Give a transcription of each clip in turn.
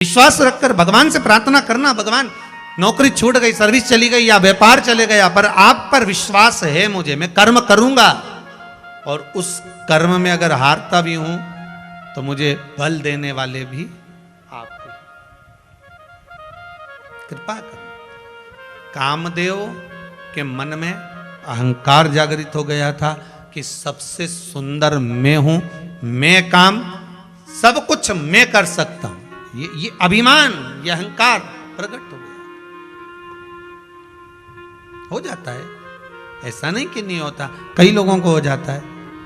विश्वास रखकर भगवान से प्रार्थना करना, भगवान नौकरी छूट गई, सर्विस चली गई या व्यापार चले गया, पर आप पर विश्वास है मुझे, मैं कर्म करूंगा और उस कर्म में अगर हारता भी हूं तो मुझे बल देने वाले भी आप ही। कृपा कर। कामदेव के मन में अहंकार जागृत हो गया था कि सबसे सुंदर मैं हूं, मैं काम सब कुछ मैं कर सकता हूं। ये अभिमान, ये अहंकार प्रकट हो गया। हो जाता है, ऐसा नहीं कि नहीं होता, कई लोगों को हो जाता है।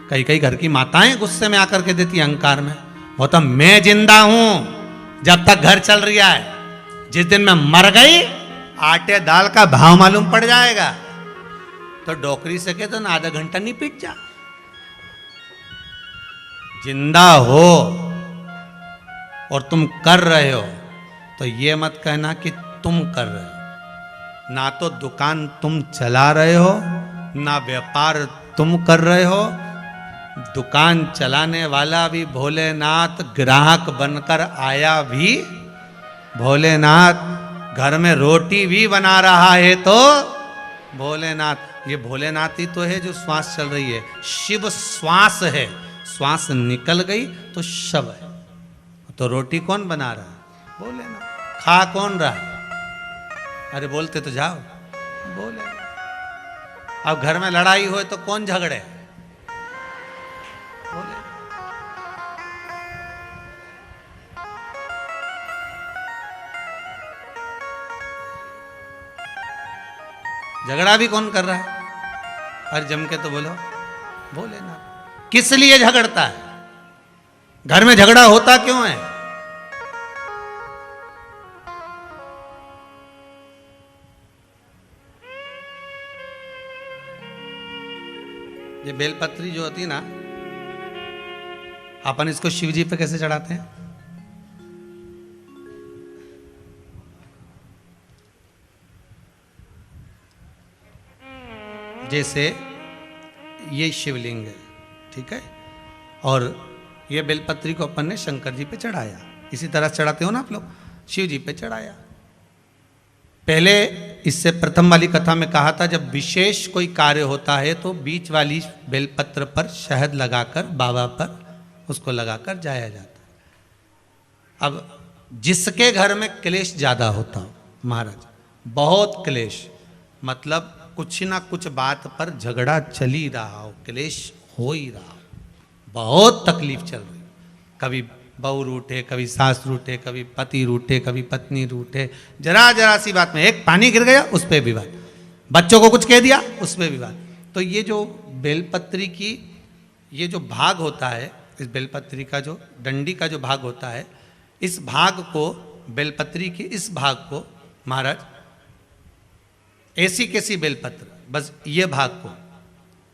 कई घर की माताएं गुस्से में आकर के देती अहंकार में, वो तो मैं जिंदा हूं जब तक घर चल रहा है, जिस दिन मैं मर गई आटे दाल का भाव मालूम पड़ जाएगा। तो डोकरी से के तो ना आधा घंटा नहीं पीट जा। जिंदा हो और तुम कर रहे हो तो ये मत कहना कि तुम कर रहे हो। ना तो दुकान तुम चला रहे हो, ना व्यापार तुम कर रहे हो। दुकान चलाने वाला भी भोलेनाथ, ग्राहक बनकर आया भी भोलेनाथ, घर में रोटी भी बना रहा है तो भोलेनाथ। ये भोलेनाथ ही तो है जो श्वास चल रही है। शिव श्वास है, श्वास निकल गई तो शव है। तो रोटी कौन बना रहा है? भोलेनाथ। खा कौन रहा है? अरे बोलते तो जाओ, बोले। अब घर में लड़ाई हो तो कौन झगड़े? बोले। झगड़ा भी कौन कर रहा है? अरे जम के तो बोलो, भोलेनाथ। किस लिए झगड़ता है? घर में झगड़ा होता क्यों है? ये बेलपत्री जो होती है ना, अपन इसको शिव जी पे कैसे चढ़ाते हैं? जैसे ये शिवलिंग है, ठीक है, और ये बेलपत्री को अपन ने शंकर जी पे चढ़ाया। इसी तरह चढ़ाते हो ना आप लोग, शिव जी पे चढ़ाया। पहले इससे प्रथम वाली कथा में कहा था, जब विशेष कोई कार्य होता है तो बीच वाली बेलपत्र पर शहद लगाकर बाबा पर उसको लगाकर जाया जाता है। अब जिसके घर में क्लेश ज्यादा होता हो, महाराज बहुत क्लेश, मतलब कुछ ना कुछ बात पर झगड़ा चल ही रहा हो, क्लेश हो ही रहा हो, बहुत तकलीफ चल रही, कभी बहू रूठे, कभी सास रूठे, कभी पति रूठे, कभी पत्नी रूठे, जरा जरा सी बात में एक पानी गिर गया उस पर विवाद, बच्चों को कुछ कह दिया उस पर विवाद। तो ये जो बेलपत्री की ये जो भाग होता है, इस बेलपत्री का जो डंडी का जो भाग होता है, इस भाग को, बेलपत्री के इस भाग को महाराज, ऐसी कैसी बेलपत्र, बस ये भाग को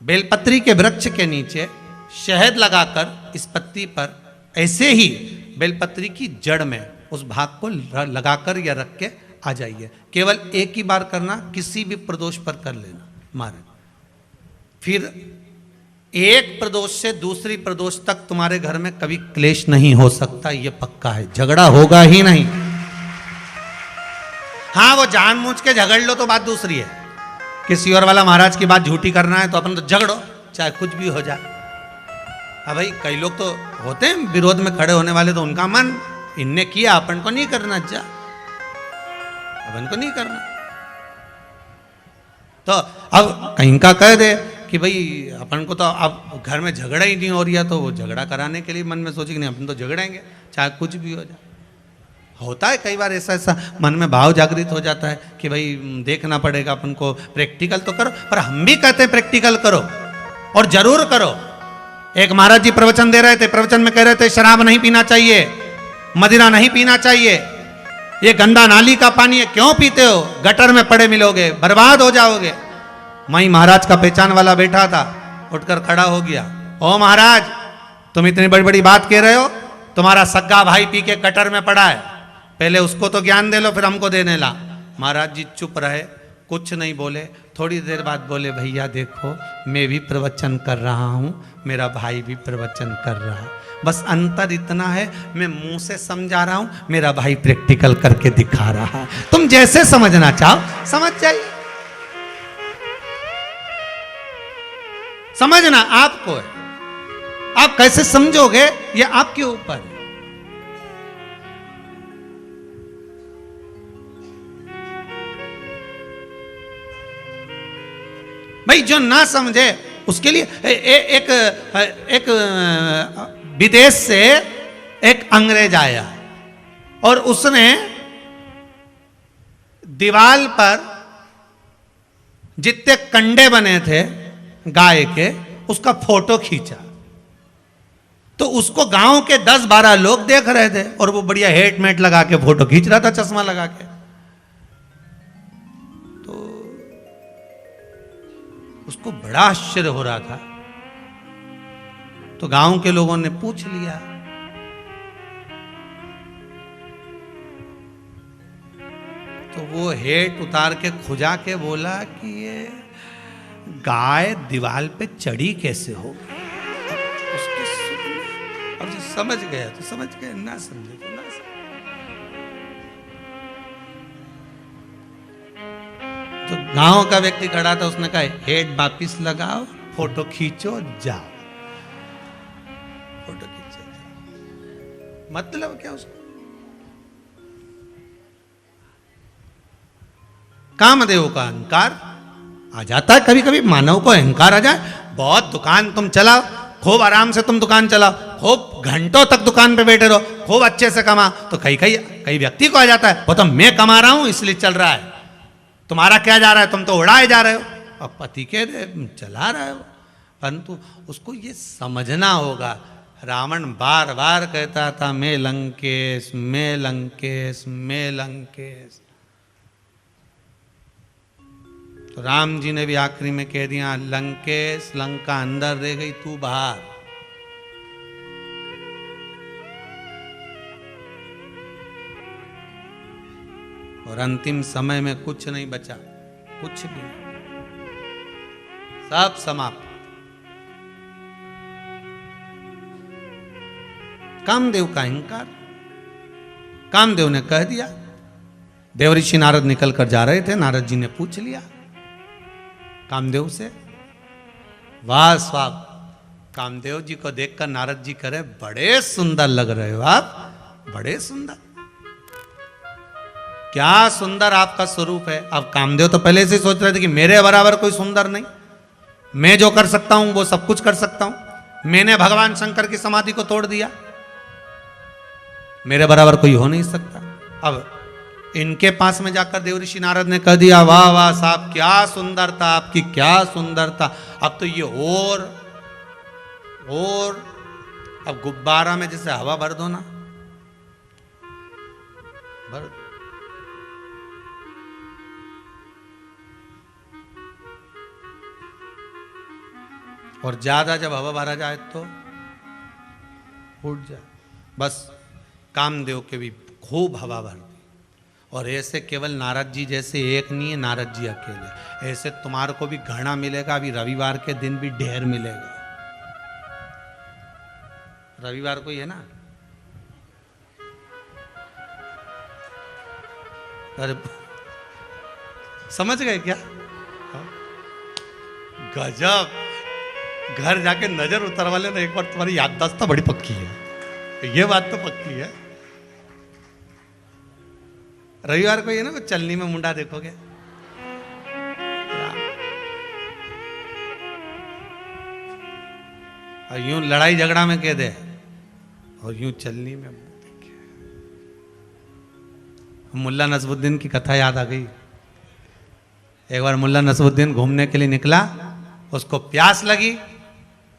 बेलपत्री के वृक्ष के नीचे शहद लगाकर इस पत्ती पर ऐसे ही बेलपत्री की जड़ में उस भाग को लगाकर या रख के आ जाइए। केवल एक ही बार करना, किसी भी प्रदोष पर कर लेना महाराज। फिर एक प्रदोष से दूसरी प्रदोष तक तुम्हारे घर में कभी क्लेश नहीं हो सकता, ये पक्का है, झगड़ा होगा ही नहीं। हाँ, वो जानबूझ के झगड़ लो तो बात दूसरी है। किसी और वाला महाराज की बात झूठी करना है तो अपन तो झगड़ो, चाहे कुछ भी हो जाए। अब भाई कई लोग तो होते हैं विरोध में खड़े होने वाले, तो उनका मन, इनने किया अपन को नहीं करना, जा अपन को नहीं करना। तो अब कहीं का कह दे कि भाई अपन को तो अब घर में झगड़ा ही नहीं हो रहा, तो वो झगड़ा कराने के लिए मन में सोचे कि नहीं अपन तो झगड़ेंगे चाहे कुछ भी हो जाए। होता है कई बार ऐसा मन में भाव जागृत हो जाता है कि भाई देखना पड़ेगा अपन को, प्रैक्टिकल तो करो। पर हम भी कहते हैं प्रैक्टिकल करो और जरूर करो। एक महाराज जी प्रवचन दे रहे थे, प्रवचन में कह रहे थे शराब नहीं पीना चाहिए, मदिरा नहीं पीना चाहिए, ये गंदा नाली का पानी है, क्यों पीते हो, गटर में पड़े मिलोगे, बर्बाद हो जाओगे। वहीं महाराज का पहचान वाला बैठा था, उठकर खड़ा हो गया, ओ महाराज तुम इतनी बड़ी बड़ी बात कह रहे हो, तुम्हारा सग्गा भाई पी के गटर में पड़ा है, पहले उसको तो ज्ञान दे लो फिर हमको देने ला। महाराज जी चुप रहे, कुछ नहीं बोले। थोड़ी देर बाद बोले, भैया देखो मैं भी प्रवचन कर रहा हूँ, मेरा भाई भी प्रवचन कर रहा है। बस अंतर इतना है, मैं मुंह से समझा रहा हूं, मेरा भाई प्रैक्टिकल करके दिखा रहा है। तुम जैसे समझना चाहो समझ जाइए। समझना आपको है, आप कैसे समझोगे ये आपके ऊपर है। भाई जो ना समझे उसके लिए एक विदेश से एक अंग्रेज आया और उसने दीवार पर जितने कंडे बने थे गाय के उसका फोटो खींचा। तो उसको गांव के 10-12 लोग देख रहे थे और वो बढ़िया हेटमेट लगा के फोटो खींच रहा था, चश्मा लगा के। तो उसको बड़ा आश्चर्य हो रहा था। तो गांव के लोगों ने पूछ लिया, तो वो हेट उतार के खुजा के बोला कि ये गाय दीवार पे चढ़ी कैसे हो गई। उसके अब जो समझ गया तो समझ गया, ना समझे तो ना समझे। तो गांव का व्यक्ति खड़ा था, उसने कहा हेड वापिस लगाओ, फोटो खींचो, जाओ। फोटो खींचो जाओ। मतलब क्या उसको? कामदेव का अहंकार आ जाता है कभी कभी, मानव को अहंकार आ जाए। बहुत दुकान तुम चलाओ, खूब आराम से तुम दुकान चलाओ, खूब घंटों तक दुकान पे बैठे रहो, खूब अच्छे से कमा, तो कई व्यक्ति को आ जाता है वो तो मैं कमा रहा हूं इसलिए चल रहा है, तुम्हारा क्या जा रहा है, तुम तो उड़ाए जा रहे हो। और पति के चला रहे हो, परंतु उसको ये समझना होगा। रावण बार बार कहता था मैं लंकेश, मैं लंकेश, मैं लंकेश। तो राम जी ने भी आखिरी में कह दिया लंकेश, लंका अंदर रह गई, तू बाहर। और अंतिम समय में कुछ नहीं बचा, कुछ भी नहीं, सब समाप्त। कामदेव का अहंकार। कामदेव ने कह दिया। देवऋषि नारद निकल कर जा रहे थे, नारद जी ने पूछ लिया कामदेव से, वाह स्वाब। कामदेव जी को देखकर नारद जी करे बड़े सुंदर लग रहे हो आप, बड़े सुंदर, क्या सुंदर आपका स्वरूप है। अब कामदेव तो पहले से सोच रहे थे कि मेरे बराबर कोई सुंदर नहीं, मैं जो कर सकता हूं वो सब कुछ कर सकता हूं। मैंने भगवान शंकर की समाधि को तोड़ दिया, मेरे बराबर कोई हो नहीं सकता। अब इनके पास में जाकर देवऋषि नारद ने कह दिया वाह वाह साहब, क्या सुंदरता आपकी, क्या सुंदरता। अब तो ये और अब गुब्बारा में जैसे हवा भर दो ना, भर दो। और ज्यादा जब हवा भरा जाए तो फूट जाए। बस कामदेव के भी खूब हवा भर दी। और ऐसे केवल नारद जी जैसे एक नहीं है, नारद जी अकेले, ऐसे तुम्हारे को भी घना मिलेगा। अभी रविवार के दिन भी ढेर मिलेगा। रविवार को ही है ना, अरे समझ गए क्या? गजब। घर जाके नजर उतरवा लेना एक बार, तुम्हारी याददाश्त तो बड़ी पक्की है, ये बात तो पक्की है। रविवार को ये ना चलनी में मुंडा देखोगे, और यूं लड़ाई झगड़ा में कह दे, और यूं चलनी में देखे। मुल्ला नसरुद्दीन की कथा याद आ गई। एक बार मुल्ला नसरुद्दीन घूमने के लिए निकला, उसको प्यास लगी,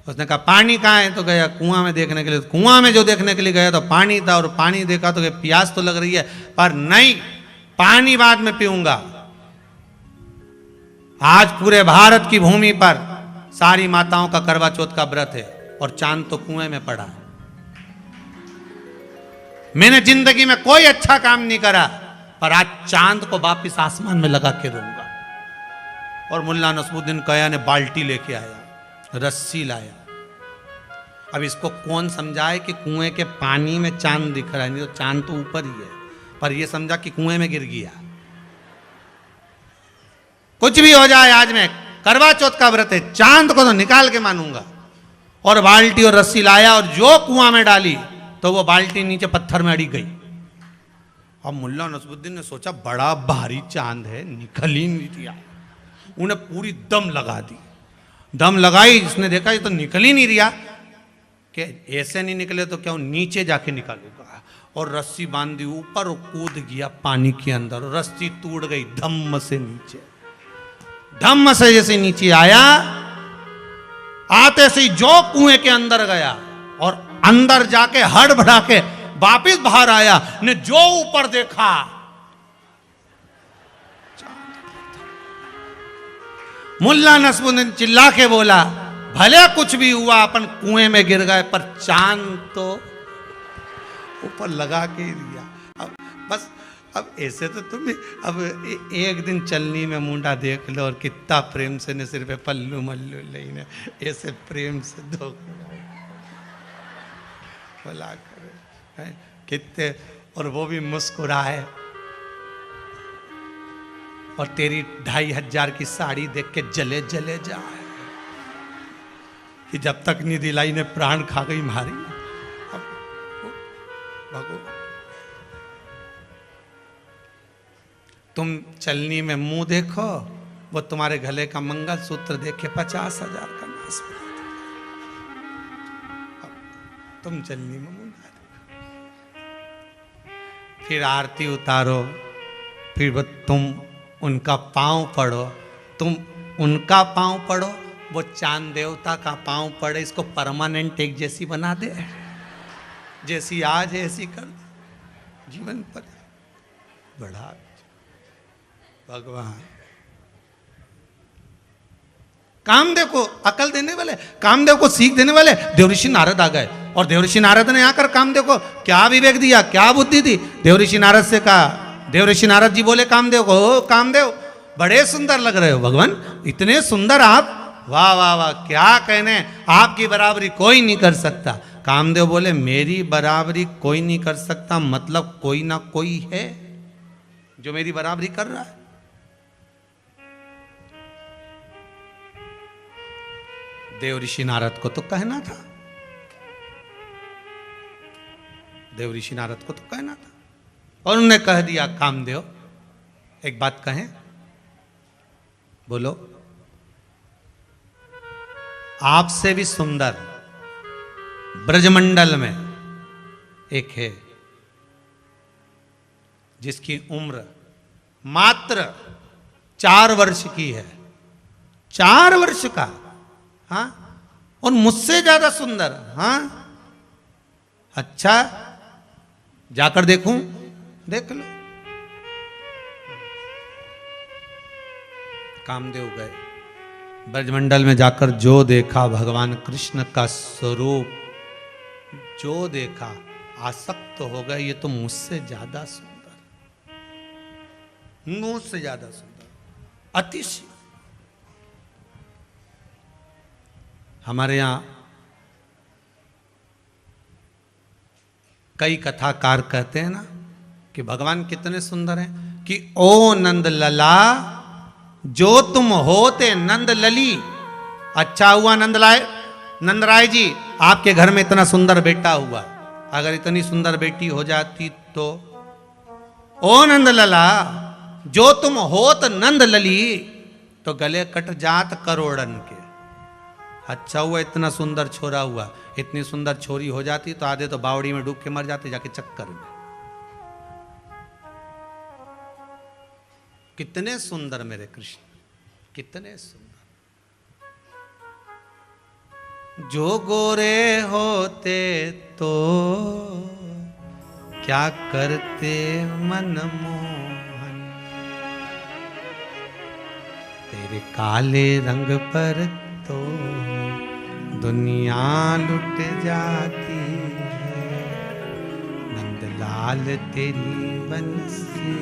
उसने कहा पानी कहाँ है, तो गया कुआं में देखने के लिए। कुआं में जो देखने के लिए गया तो पानी था, और पानी देखा तो प्यास तो लग रही है, पर नहीं, पानी बाद में पीऊंगा। आज पूरे भारत की भूमि पर सारी माताओं का करवा चौथ का व्रत है, और चांद तो कुएं में पड़ा है। मैंने जिंदगी में कोई अच्छा काम नहीं करा, पर आज चांद को वापिस आसमान में लगा के दूंगा। और मुल्ला नसरुद्दीन कया ने बाल्टी लेके आया, रस्सी लाया, अब इसको कौन समझाए कि कुएं के पानी में चांद दिख रहा है, नहीं तो चांद तो ऊपर ही है, पर ये समझा कि कुएं में गिर गया। कुछ भी हो जाए, आज मैं करवा चौथ का व्रत है, चांद को तो निकाल के मानूंगा। और बाल्टी और रस्सी लाया और जो कुआं में डाली तो वो बाल्टी नीचे पत्थर में अड़ी गई। अब मुल्ला नसरुद्दीन ने सोचा बड़ा भारी चांद है, निकल ही नहीं दिया। उन्हें पूरी दम लगा दी, दम लगाई, जिसने देखा ये तो निकल ही नहीं रहा, कि ऐसे नहीं निकले तो क्या नीचे जाके निकालूंगा। और रस्सी बांध दी ऊपर और कूद गया पानी के अंदर, और रस्सी टूट गई धम्म से नीचे। धम्म से जैसे नीचे आया, आते से जो कुएं के अंदर गया और अंदर जाके हड़बड़ा के वापिस बाहर आया, ने जो ऊपर देखा मुल्ला नसरुद्दीन चिल्ला के बोला, भले कुछ भी हुआ, अपन कुएं में गिर गए, पर चांद तो ऊपर लगा के ही दिया। अब बस, अब ऐसे तो तुम भी अब एक दिन चलनी में मुंडा देख लो, और कितना प्रेम से ने सिर पे पल्लू मल्लू लेने, ऐसे प्रेम से दो भला करे कितने, और वो भी मुस्कुराए, और तेरी 2500 की साड़ी देख के जले जले जाए कि जब तक नहीं दिलाई ने प्राण खा गई मारी। अब भगवान, तुम चलनी में मुंह देखो, वो तुम्हारे गले का मंगलसूत्र देखे 50,000 का नाश बना दे। तुम चलनी में मुंह ना देखो, फिर आरती उतारो, फिर वो तुम उनका पांव पढ़ो, तुम उनका पांव पढ़ो, वो चांद देवता का पांव पड़े, इसको परमानेंट एक जैसी बना दे, जैसी आज है ऐसी कर दे जीवन पर। बड़ा भगवान कामदेव को अकल देने वाले, कामदेव को सीख देने वाले देवऋषि नारद आ गए, और देवऋषि नारद ने आकर कामदेव को क्या विवेक दिया, क्या बुद्धि दी। देवऋषि नारद से कहा, देवऋषि नारद जी बोले कामदेव को, ओ कामदेव बड़े सुंदर लग रहे हो भगवान, इतने सुंदर आप, वाह वाह वाह, क्या कहने, आपकी बराबरी कोई नहीं कर सकता। कामदेव बोले मेरी बराबरी कोई नहीं कर सकता, मतलब कोई ना कोई है जो मेरी बराबरी कर रहा है। देवऋषि नारद को तो कहना था, देवऋषि नारद को तो कहना था, और उन्होंने कह दिया कामदेव एक बात कहें, बोलो। आपसे भी सुंदर ब्रजमंडल में एक है जिसकी उम्र मात्र 4 वर्ष की है, 4 वर्ष का, हाँ, और मुझसे ज्यादा सुंदर, हाँ, अच्छा जाकर देखूं, देख लो। कामदेव गए, ब्रजमंडल में जाकर जो देखा भगवान कृष्ण का स्वरूप, जो देखा आसक्त हो गए, ये तो मुझसे ज्यादा सुंदर, मुझसे ज्यादा सुंदर, अतिशय। हमारे यहाँ कई कथाकार कहते हैं ना कि भगवान कितने सुंदर हैं, कि ओ नंद लला जो तुम होते नंद लली। अच्छा हुआ नंदराय जी आपके घर में इतना सुंदर बेटा हुआ, अगर इतनी सुंदर बेटी हो जाती तो। ओ नंद लला जो तुम होत नंद लली, तो गले कट जात करोड़न के। अच्छा हुआ इतना सुंदर छोरा हुआ, इतनी सुंदर छोरी हो जाती तो आधे तो बावड़ी में डूब के मर जाते जाके चक्कर में। कितने सुंदर मेरे कृष्ण, कितने सुंदर। जो गोरे होते तो क्या करते मनमोहन, तेरे काले रंग पर तो दुनिया लुट जाती है। नंदलाल तेरी बंसी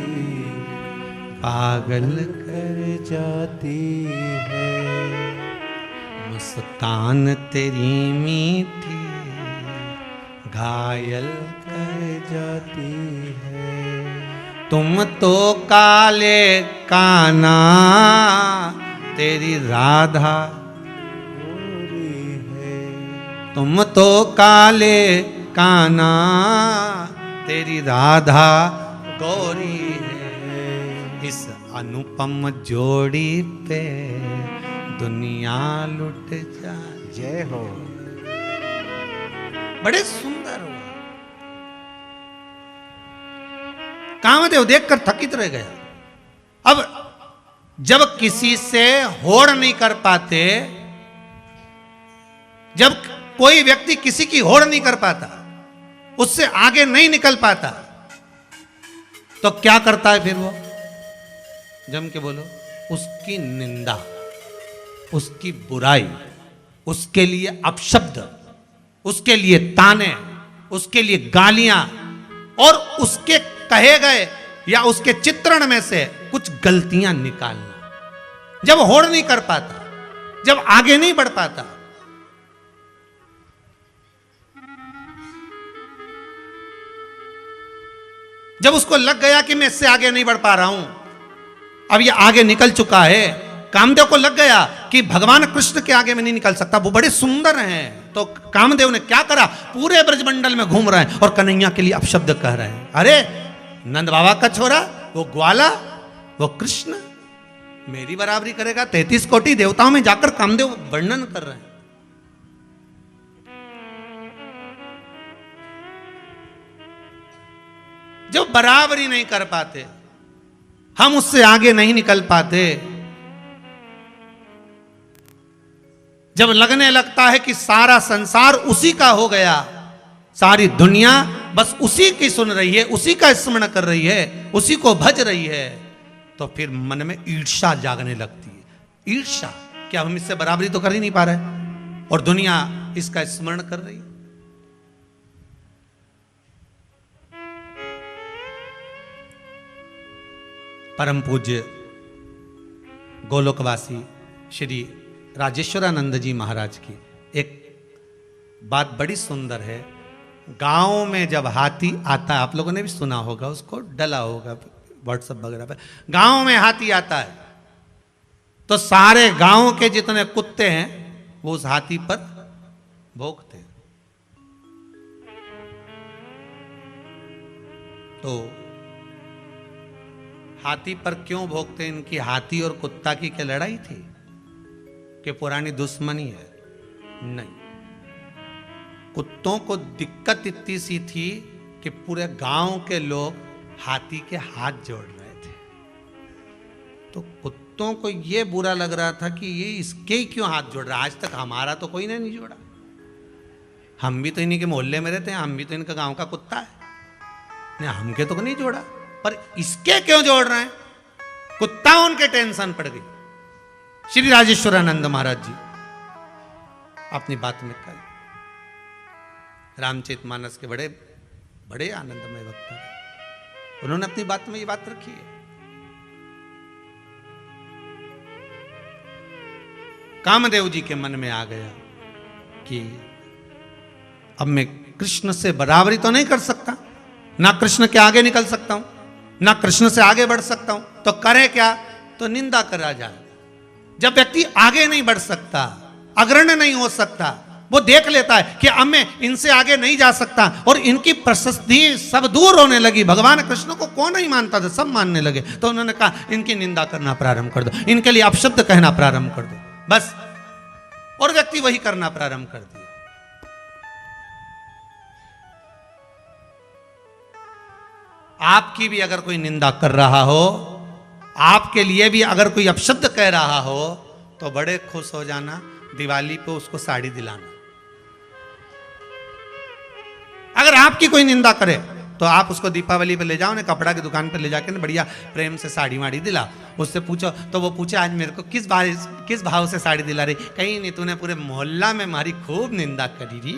पागल कर जाती है। मुस्कान तेरी मीठी घायल कर जाती है। तुम तो काले काना तेरी राधा गोरी है। तुम तो काले काना तेरी राधा गौरी है। इस अनुपम जोड़ी पे दुनिया लुट जा। जय हो। बड़े सुंदर हुआ। कामदेव देखकर थकित रह गया। अब जब किसी से होड़ नहीं कर पाते, जब कोई व्यक्ति किसी की होड़ नहीं कर पाता, उससे आगे नहीं निकल पाता, तो क्या करता है फिर वो? जम के बोलो। उसकी निंदा, उसकी बुराई, उसके लिए अपशब्द, उसके लिए ताने, उसके लिए गालियां और उसके कहे गए या उसके चित्रण में से कुछ गलतियां निकालना। जब होड़ नहीं कर पाता, जब आगे नहीं बढ़ पाता, जब उसको लग गया कि मैं इससे आगे नहीं बढ़ पा रहा हूं, अब ये आगे निकल चुका है, कामदेव को लग गया कि भगवान कृष्ण के आगे में नहीं निकल सकता, वो बड़े सुंदर हैं, तो कामदेव ने क्या करा? पूरे ब्रजमंडल में घूम रहे हैं और कन्हैया के लिए अपशब्द कह रहे हैं। अरे नंद बाबा का छोरा, वो ग्वाला, वो कृष्ण मेरी बराबरी करेगा? 33 कोटि देवताओं में जाकर कामदेव वर्णन कर रहे हैं। जब बराबरी नहीं कर पाते, हम उससे आगे नहीं निकल पाते, जब लगने लगता है कि सारा संसार उसी का हो गया, सारी दुनिया बस उसी की सुन रही है, उसी का स्मरण कर रही है, उसी को भज रही है, तो फिर मन में ईर्ष्या जागने लगती है। ईर्ष्या, क्या हम इससे बराबरी तो कर ही नहीं पा रहे और दुनिया इसका स्मरण कर रही है। परम पूज्य गोलोकवासी श्री राजेश्वरानंद जी महाराज की एक बात बड़ी सुंदर है। गांव में जब हाथी आता है, आप लोगों ने भी सुना होगा, उसको डला होगा व्हाट्सएप वगैरह पे, गांव में हाथी आता है तो सारे गांव के जितने कुत्ते हैं वो उस हाथी पर भौंकते हैं। तो हाथी पर क्यों भौंकते? इनकी हाथी और कुत्ता की क्या लड़ाई थी कि पुरानी दुश्मनी है? नहीं, कुत्तों को दिक्कत इतनी सी थी कि पूरे गांव के लोग हाथी के हाथ जोड़ रहे थे, तो कुत्तों को यह बुरा लग रहा था कि ये इसके ही क्यों हाथ जोड़ रहा है, आज तक हमारा तो कोई ने नहीं जोड़ा, हम भी तो इन्हीं के मोहल्ले में रहते हैं, हम भी तो इनका गांव का कुत्ता है, नहीं हमके तो नहीं जोड़ा, पर इसके क्यों जोड़ रहे हैं? कुत्ता उनके टेंशन पड़ गई। श्री राजेश्वरानंद महाराज जी अपनी बात में कहे, रामचरितमानस के बड़े बड़े आनंदमय वक्ता है, उन्होंने अपनी बात में ये बात रखी है। कामदेव जी के मन में आ गया कि अब मैं कृष्ण से बराबरी तो नहीं कर सकता, ना कृष्ण के आगे निकल सकता हूं, ना कृष्ण से आगे बढ़ सकता हूं, तो करे क्या? तो निंदा करा जाए। जब व्यक्ति आगे नहीं बढ़ सकता, अग्रणी नहीं हो सकता, वो देख लेता है कि अब मैं इनसे आगे नहीं जा सकता, और इनकी प्रशस्ति सब दूर होने लगी। भगवान कृष्ण को कौन नहीं मानता था, सब मानने लगे, तो उन्होंने कहा इनकी निंदा करना प्रारंभ कर दो, इनके लिए अपशब्द कहना प्रारंभ कर दो, बस। और व्यक्ति वही करना प्रारंभ कर दिया। आपकी भी अगर कोई निंदा कर रहा हो, आपके लिए भी अगर कोई अपशब्द कह रहा हो, तो बड़े खुश हो जाना, दिवाली पे उसको साड़ी दिलाना। अगर आपकी कोई निंदा करे तो आप उसको दीपावली पे ले जाओ, ने कपड़ा की दुकान पे ले जाके ना बढ़िया प्रेम से साड़ी वाड़ी दिला, उससे पूछो, तो वो पूछे आज मेरे को किस भाव से साड़ी दिला रही? कहीं नहीं, तूने पूरे मोहल्ला में हमारी खूब निंदा करी रही,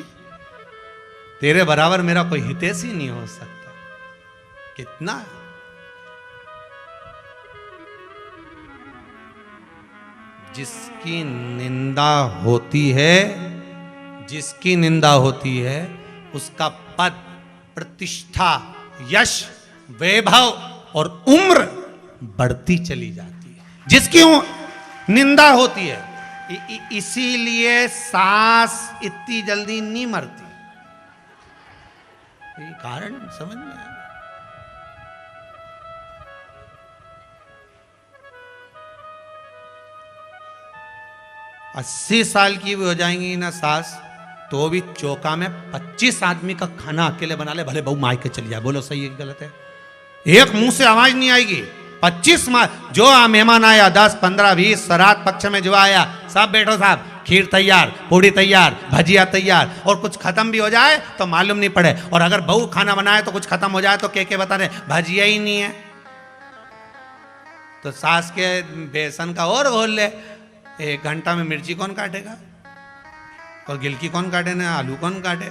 तेरे बराबर मेरा कोई हितैषी नहीं हो सकता। कितना जिसकी निंदा होती है, जिसकी निंदा होती है उसका पद, प्रतिष्ठा, यश, वैभव और उम्र बढ़ती चली जाती है। जिसकी निंदा होती है, इसीलिए सास इतनी जल्दी नहीं मरती। ये कारण समझ में आया। 80 साल की भी हो जाएंगी ना सास, तो भी चौका में 25 आदमी का खाना अकेले बना ले, भले बहू माई के चली जाए। बोलो सही है कि गलत है? एक मुंह से आवाज नहीं आएगी। 25 जो मेहमान आया, 10, 15, 20, श्राद्ध पक्ष में जो आया, सब बैठो साहब, खीर तैयार, पूड़ी तैयार, भजिया तैयार, और कुछ खत्म भी हो जाए तो मालूम नहीं पड़े। और अगर बहू खाना बनाए तो कुछ खत्म हो जाए तो के बता रहे भजिया ही नहीं है, तो सास के बेसन का और घोल ले। 1 घंटा में मिर्ची कौन काटेगा, और गिलकी कौन काटे ना आलू कौन काटे?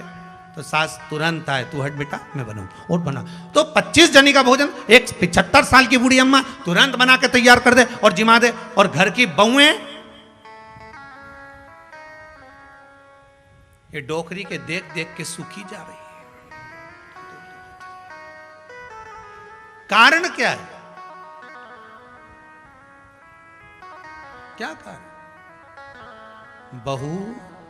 तो सास तुरंत आए, तू हट बेटा मैं बनाऊं, और बना। तो 25 जनी का भोजन एक 75 साल की बूढ़ी अम्मा तुरंत बना के तैयार कर दे और जिमा दे। और घर की बहुएं ये डोकरी के देख देख के सूखी जा रही है। कारण क्या है? क्या कारण? बहू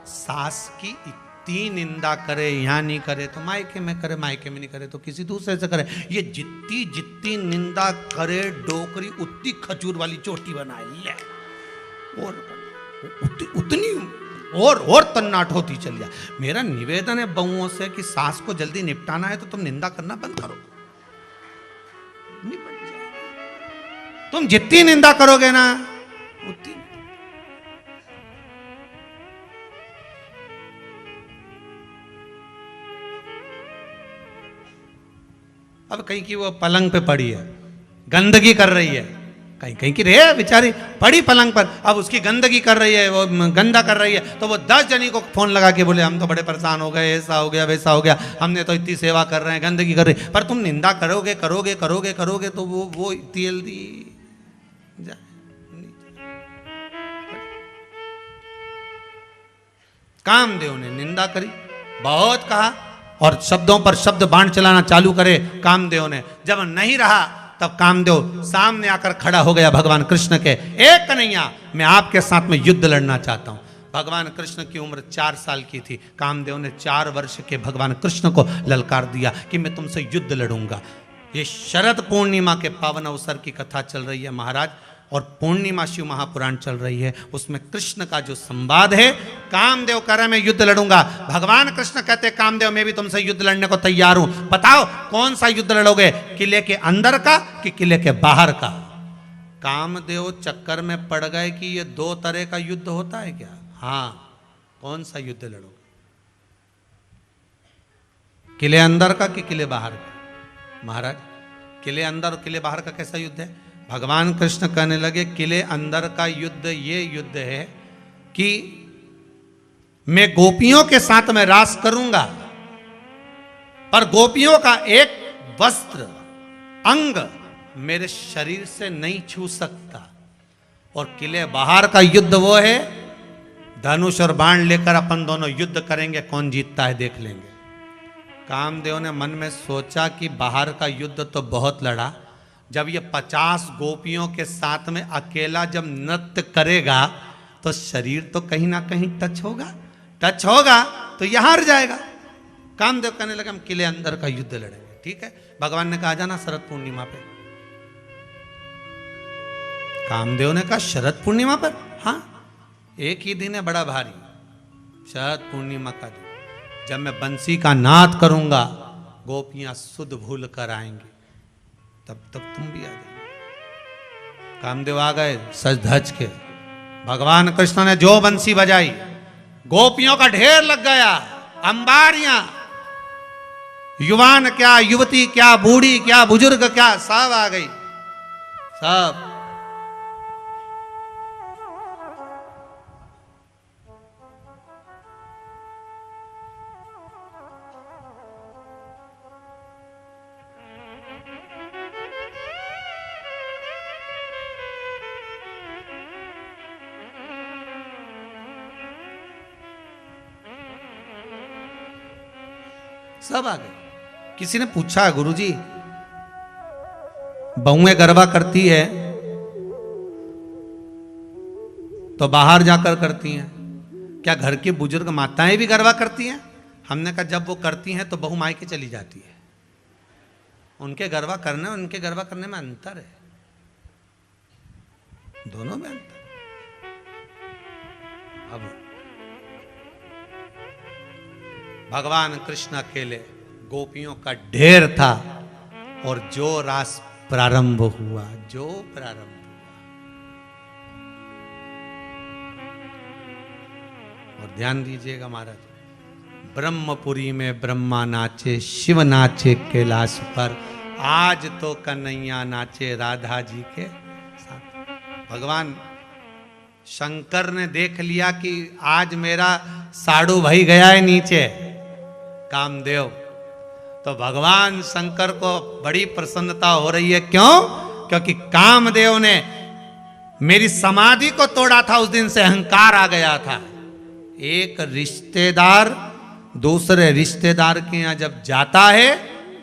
सास की इतनी निंदा करे, यहां नहीं करे तो मायके में करे, मायके में नहीं करे तो किसी दूसरे से करे। ये जितनी जितनी निंदा करे डोकरी उतनी खजूर वाली चोटी बनाए ले, और उतनी और तन्नाट होती चली जाए। मेरा निवेदन है बहुओं से कि सास को जल्दी निपटाना है तो तुम निंदा करना बंद करो, निपट जाए। तुम जितनी निंदा करोगे ना उतनी। अब कहीं की वो पलंग पे पड़ी है, गंदगी कर रही है, कहीं कहीं की रे बेचारी पड़ी पलंग पर, अब उसकी गंदगी कर रही है, वो गंदा कर रही है, तो वो 10 जनी को फोन लगा के बोले हम तो बड़े परेशान हो गए, ऐसा हो गया वैसा हो गया, हमने तो इतनी सेवा कर रहे हैं, गंदगी कर रही। पर तुम निंदा करोगे करोगे करोगे करोगे तो वो जल्दी कामदेव ने निंदा करी, बहुत कहा, और शब्दों पर शब्द बाण चलाना चालू करे कामदेव ने। जब नहीं रहा तब कामदेव सामने आकर खड़ा हो गया भगवान कृष्ण के। एक कन्हैया, मैं आपके साथ में युद्ध लड़ना चाहता हूं। भगवान कृष्ण की उम्र 4 साल की थी। कामदेव ने 4 वर्ष के भगवान कृष्ण को ललकार दिया कि मैं तुमसे युद्ध लड़ूंगा। ये शरद पूर्णिमा के पावन अवसर की कथा चल रही है महाराज, और पूर्णिमा शिव महापुराण चल रही है। उसमें कृष्ण का जो संवाद है, कामदेव कह रहे मैं युद्ध लड़ूंगा, भगवान कृष्ण कहते कामदेव मैं भी तुमसे युद्ध लड़ने को तैयार हूं, बताओ कौन सा युद्ध लड़ोगे, किले के अंदर का कि किले के बाहर का? कामदेव चक्कर में पड़ गए कि ये 2 तरह का युद्ध होता है क्या? हाँ, कौन सा युद्ध लड़ोगे, किले अंदर का कि किले बाहर का? महाराज किले अंदर और किले बाहर का कैसा युद्ध है? भगवान कृष्ण कहने लगे किले अंदर का युद्ध ये युद्ध है कि मैं गोपियों के साथ में रास करूंगा, पर गोपियों का एक वस्त्र अंग मेरे शरीर से नहीं छू सकता। और किले बाहर का युद्ध वो है, धनुष और बाण लेकर अपन दोनों युद्ध करेंगे, कौन जीतता है देख लेंगे। कामदेव ने मन में सोचा कि बाहर का युद्ध तो बहुत लड़ा, जब ये 50 गोपियों के साथ में अकेला जब नृत्य करेगा तो शरीर तो कहीं ना कहीं टच होगा तो यह हार जाएगा। कामदेव कहने लगे हम किले अंदर का युद्ध लड़ेंगे। ठीक है, भगवान ने कहा जाना शरद पूर्णिमा पे। कामदेव ने कहा शरद पूर्णिमा पर? हाँ, एक ही दिन है बड़ा भारी, शरद पूर्णिमा का दिन, जब मैं बंसी का नाद करूंगा गोपियां सुध भूल कर आएंगी, तब तुम भी आ जाओ। कामदेव आ गए सज धज के। भगवान कृष्ण ने जो बंसी बजाई, गोपियों का ढेर लग गया, अंबारियां, युवान क्या, युवती क्या, बूढ़ी क्या, बुजुर्ग क्या, सब आ गई, सब। सब आ गए। किसी ने पूछा, गुरुजी बहुएं गरबा करती है तो बाहर जाकर करती हैं, क्या घर की बुजुर्ग माताएं भी गरबा करती हैं? हमने कहा जब वो करती हैं तो बहू मायके चली जाती है। उनके गरबा करने और उनके गरबा करने में अंतर है, दोनों में अंतर। अब भगवान कृष्ण अकेले, गोपियों का ढेर था, और जो रास प्रारंभ हुआ, जो प्रारंभ हुआ। और ध्यान दीजिएगा महाराज, ब्रह्मपुरी में ब्रह्मा नाचे, शिव नाचे कैलाश पर, आज तो कन्हैया नाचे राधा जी के साथ। भगवान शंकर ने देख लिया कि आज मेरा साड़ू भाई गया है नीचे, कामदेव, तो भगवान शंकर को बड़ी प्रसन्नता हो रही है। क्यों? क्योंकि कामदेव ने मेरी समाधि को तोड़ा था, उस दिन से अहंकार आ गया था। एक रिश्तेदार दूसरे रिश्तेदार के यहाँ जब जाता है,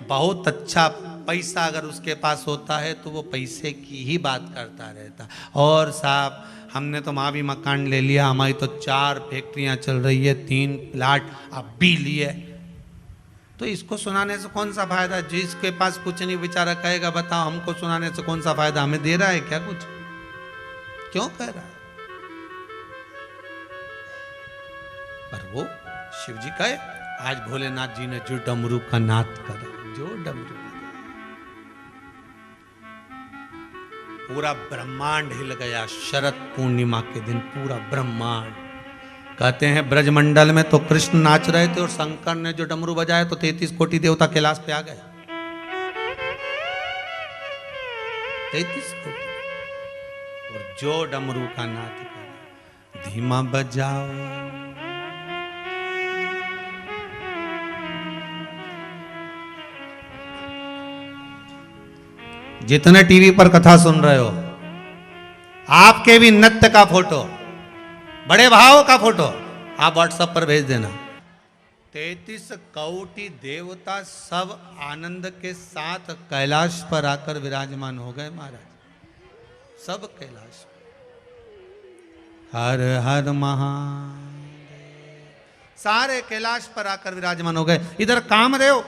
बहुत अच्छा पैसा अगर उसके पास होता है तो वो पैसे की ही बात करता रहता। और साहब हमने तो वहाँ भी मकान ले लिया, हमारी तो 4 फैक्ट्रियाँ चल रही है, 3 प्लाट अब भी लिए, तो इसको सुनाने से कौन सा फायदा? जिसके पास कुछ नहीं बेचारा कहेगा बताओ हमको सुनाने से कौन सा फायदा? हमें दे रहा है क्या कुछ? क्यों कह रहा है? पर वो शिव जी कहे, आज भोलेनाथ जी ने जो डमरू का नाद करा, जो डमरू, पूरा ब्रह्मांड हिल गया। शरद पूर्णिमा के दिन पूरा ब्रह्मांड, कहते हैं ब्रजमंडल में तो कृष्ण नाच रहे थे और शंकर ने जो डमरू बजाया तो 33 कोटि देवता कैलाश पे आ गए। 33 कोटि, और जो डमरू का नाच करा, धीमा बजाओ, जितने टीवी पर कथा सुन रहे हो, आपके भी नृत्य का फोटो, बड़े भाव का फोटो आप व्हाट्सएप पर भेज देना। 33 कोटि देवता सब आनंद के साथ कैलाश पर आकर विराजमान हो गए महाराज, सब कैलाश। हर हर महादेव, सारे कैलाश पर आकर विराजमान हो गए। इधर कामदेव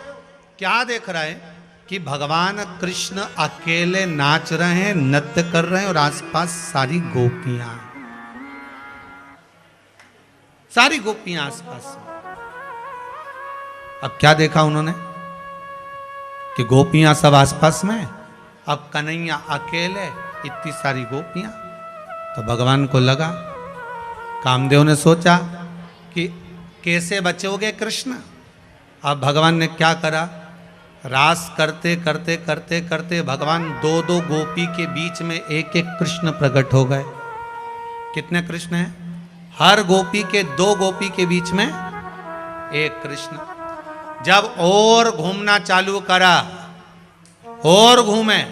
क्या देख रहा है कि भगवान कृष्ण अकेले नाच रहे हैं, नृत्य कर रहे हैं, और आसपास सारी गोपियां, सारी गोपियां आसपास। अब क्या देखा उन्होंने कि गोपियां सब आसपास में, अब कन्हैया अकेले, इतनी सारी गोपियां। तो भगवान को लगा, कामदेव ने सोचा कि कैसे बचोगे कृष्ण। अब भगवान ने क्या करा, रास करते करते करते करते भगवान 2-2 गोपी के बीच में एक एक कृष्ण प्रकट हो गए। कितने कृष्ण हैं? हर गोपी के 2 गोपी के बीच में एक कृष्ण। जब और घूमना चालू करा, और घूमे,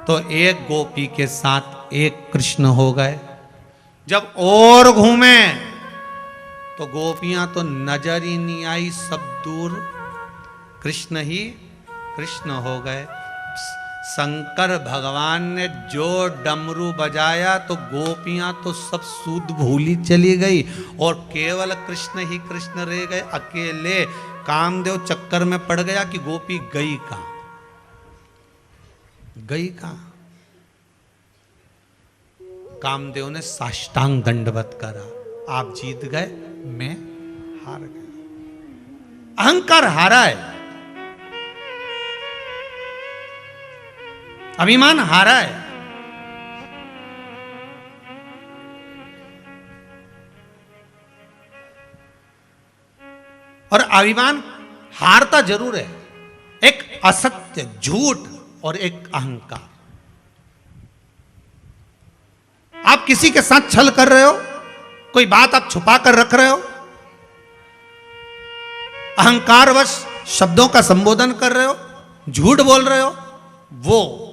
तो एक गोपी के साथ एक कृष्ण हो गए। जब और घूमे तो गोपियां तो नजर ही नहीं आई, सब दूर कृष्ण ही कृष्ण हो गए। शंकर भगवान ने जो डमरू बजाया तो गोपियां तो सब सूद भूली चली गई, और केवल कृष्ण ही कृष्ण रह गए अकेले। कामदेव चक्कर में पड़ गया कि गोपी गई कहां, गई कहां। कामदेव ने साष्टांग दंडवत करा, आप जीत गए, मैं हार गया। अहंकार हारा है, अभिमान हारा है। और अभिमान हारता जरूर है, एक असत्य, झूठ और एक अहंकार। आप किसी के साथ छल कर रहे हो, कोई बात आप छुपा कर रख रहे हो, अहंकारवश शब्दों का संबोधन कर रहे हो, झूठ बोल रहे हो, वो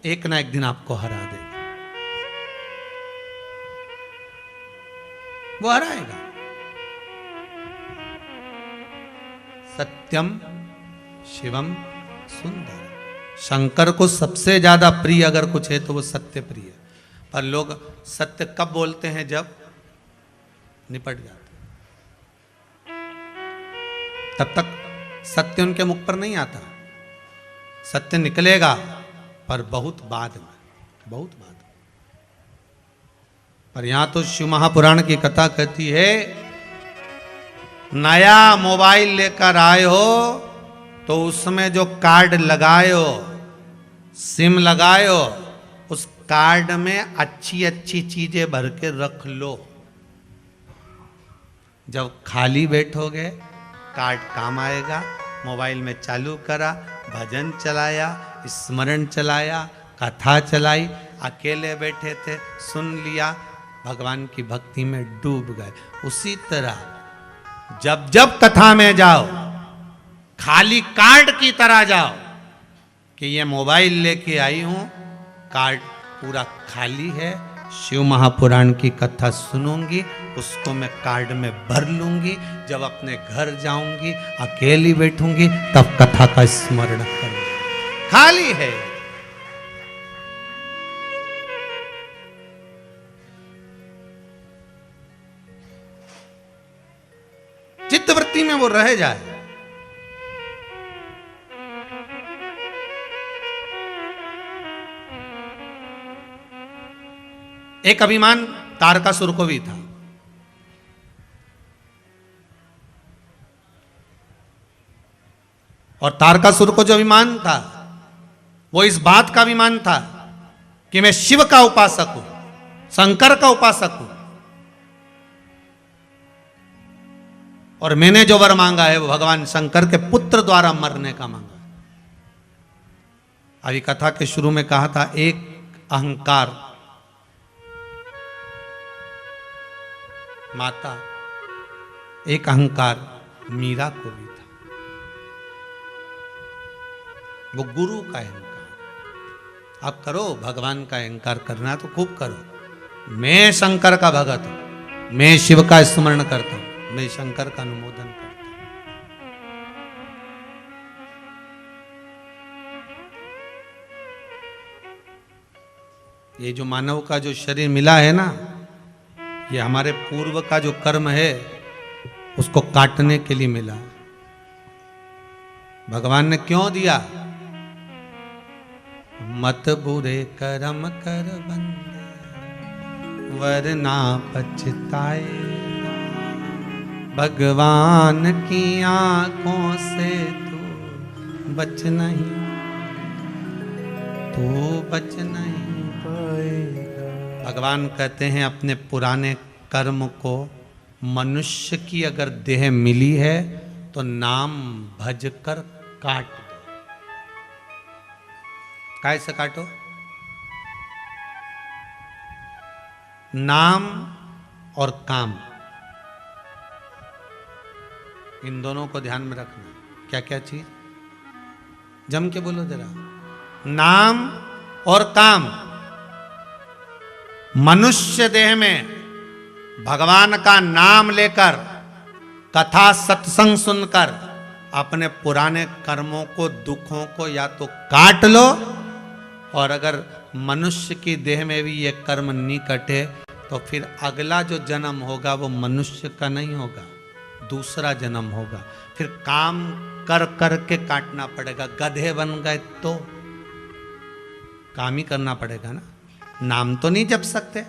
एक ना एक दिन आपको हरा देगा, वो हराएगा। सत्यम शिवम सुंदर। शंकर को सबसे ज्यादा प्रिय अगर कुछ है तो वो सत्य प्रिय। पर लोग सत्य कब बोलते हैं? जब निपट जाते, तब तक सत्य उनके मुख पर नहीं आता। सत्य निकलेगा पर बहुत बाद में, बहुत बाद में। पर यहां तो शिव महापुराण की कथा कहती है, नया मोबाइल लेकर आए हो तो उसमें जो कार्ड लगाए हो, सिम लगाए हो, उस कार्ड में अच्छी अच्छी चीजें भर के रख लो। जब खाली बैठोगे कार्ड काम आएगा। मोबाइल में चालू करा, भजन चलाया, स्मरण चलाया, कथा चलाई, अकेले बैठे थे सुन लिया, भगवान की भक्ति में डूब गए। उसी तरह जब जब कथा में जाओ खाली कार्ड की तरह जाओ कि ये मोबाइल लेके आई हूं, कार्ड पूरा खाली है, शिव महापुराण की कथा सुनूंगी, उसको मैं कार्ड में भर लूंगी। जब अपने घर जाऊंगी अकेली बैठूंगी तब कथा का स्मरण करूंगी। खाली है। चित्तवृत्ति में वो रह जाए। एक अभिमान तारकासुर को भी था। और तारकासुर को जो अभिमान था वो इस बात का अभिमान था कि मैं शिव का उपासक हूं, शंकर का उपासक हूं, और मैंने जो वर मांगा है वो भगवान शंकर के पुत्र द्वारा मरने का मांगा। अभी कथा के शुरू में कहा था एक अहंकार माता, एक अहंकार मीरा को भी था, वो गुरु का अहंकार। आप करो, भगवान का अहंकार करना है तो खूब करो। मैं शंकर का भगत हूं, मैं शिव का स्मरण करता हूं, मैं शंकर का अनुमोदन करता हूं। ये जो मानव का जो शरीर मिला है ना, ये हमारे पूर्व का जो कर्म है उसको काटने के लिए मिला। भगवान ने क्यों दिया? मत बुरे कर्म कर बंदे वरना पछताए। भगवान की आंखों से तू बच नहीं, तू बच नहीं पाएगा। भगवान कहते हैं अपने पुराने कर्म को, मनुष्य की अगर देह मिली है तो नाम भज कर काट दो। कैसे काटो? नाम और काम, इन दोनों को ध्यान में रखना। क्या क्या चीज? जम के बोलो जरा। नाम और काम। मनुष्य देह में भगवान का नाम लेकर, कथा सत्संग सुनकर अपने पुराने कर्मों को, दुखों को या तो काट लो, और अगर मनुष्य की देह में भी ये कर्म नहीं कटे तो फिर अगला जो जन्म होगा वो मनुष्य का नहीं होगा, दूसरा जन्म होगा। फिर काम कर कर के काटना पड़ेगा। गधे बन गए तो काम ही करना पड़ेगा ना, नाम तो नहीं जप सकते।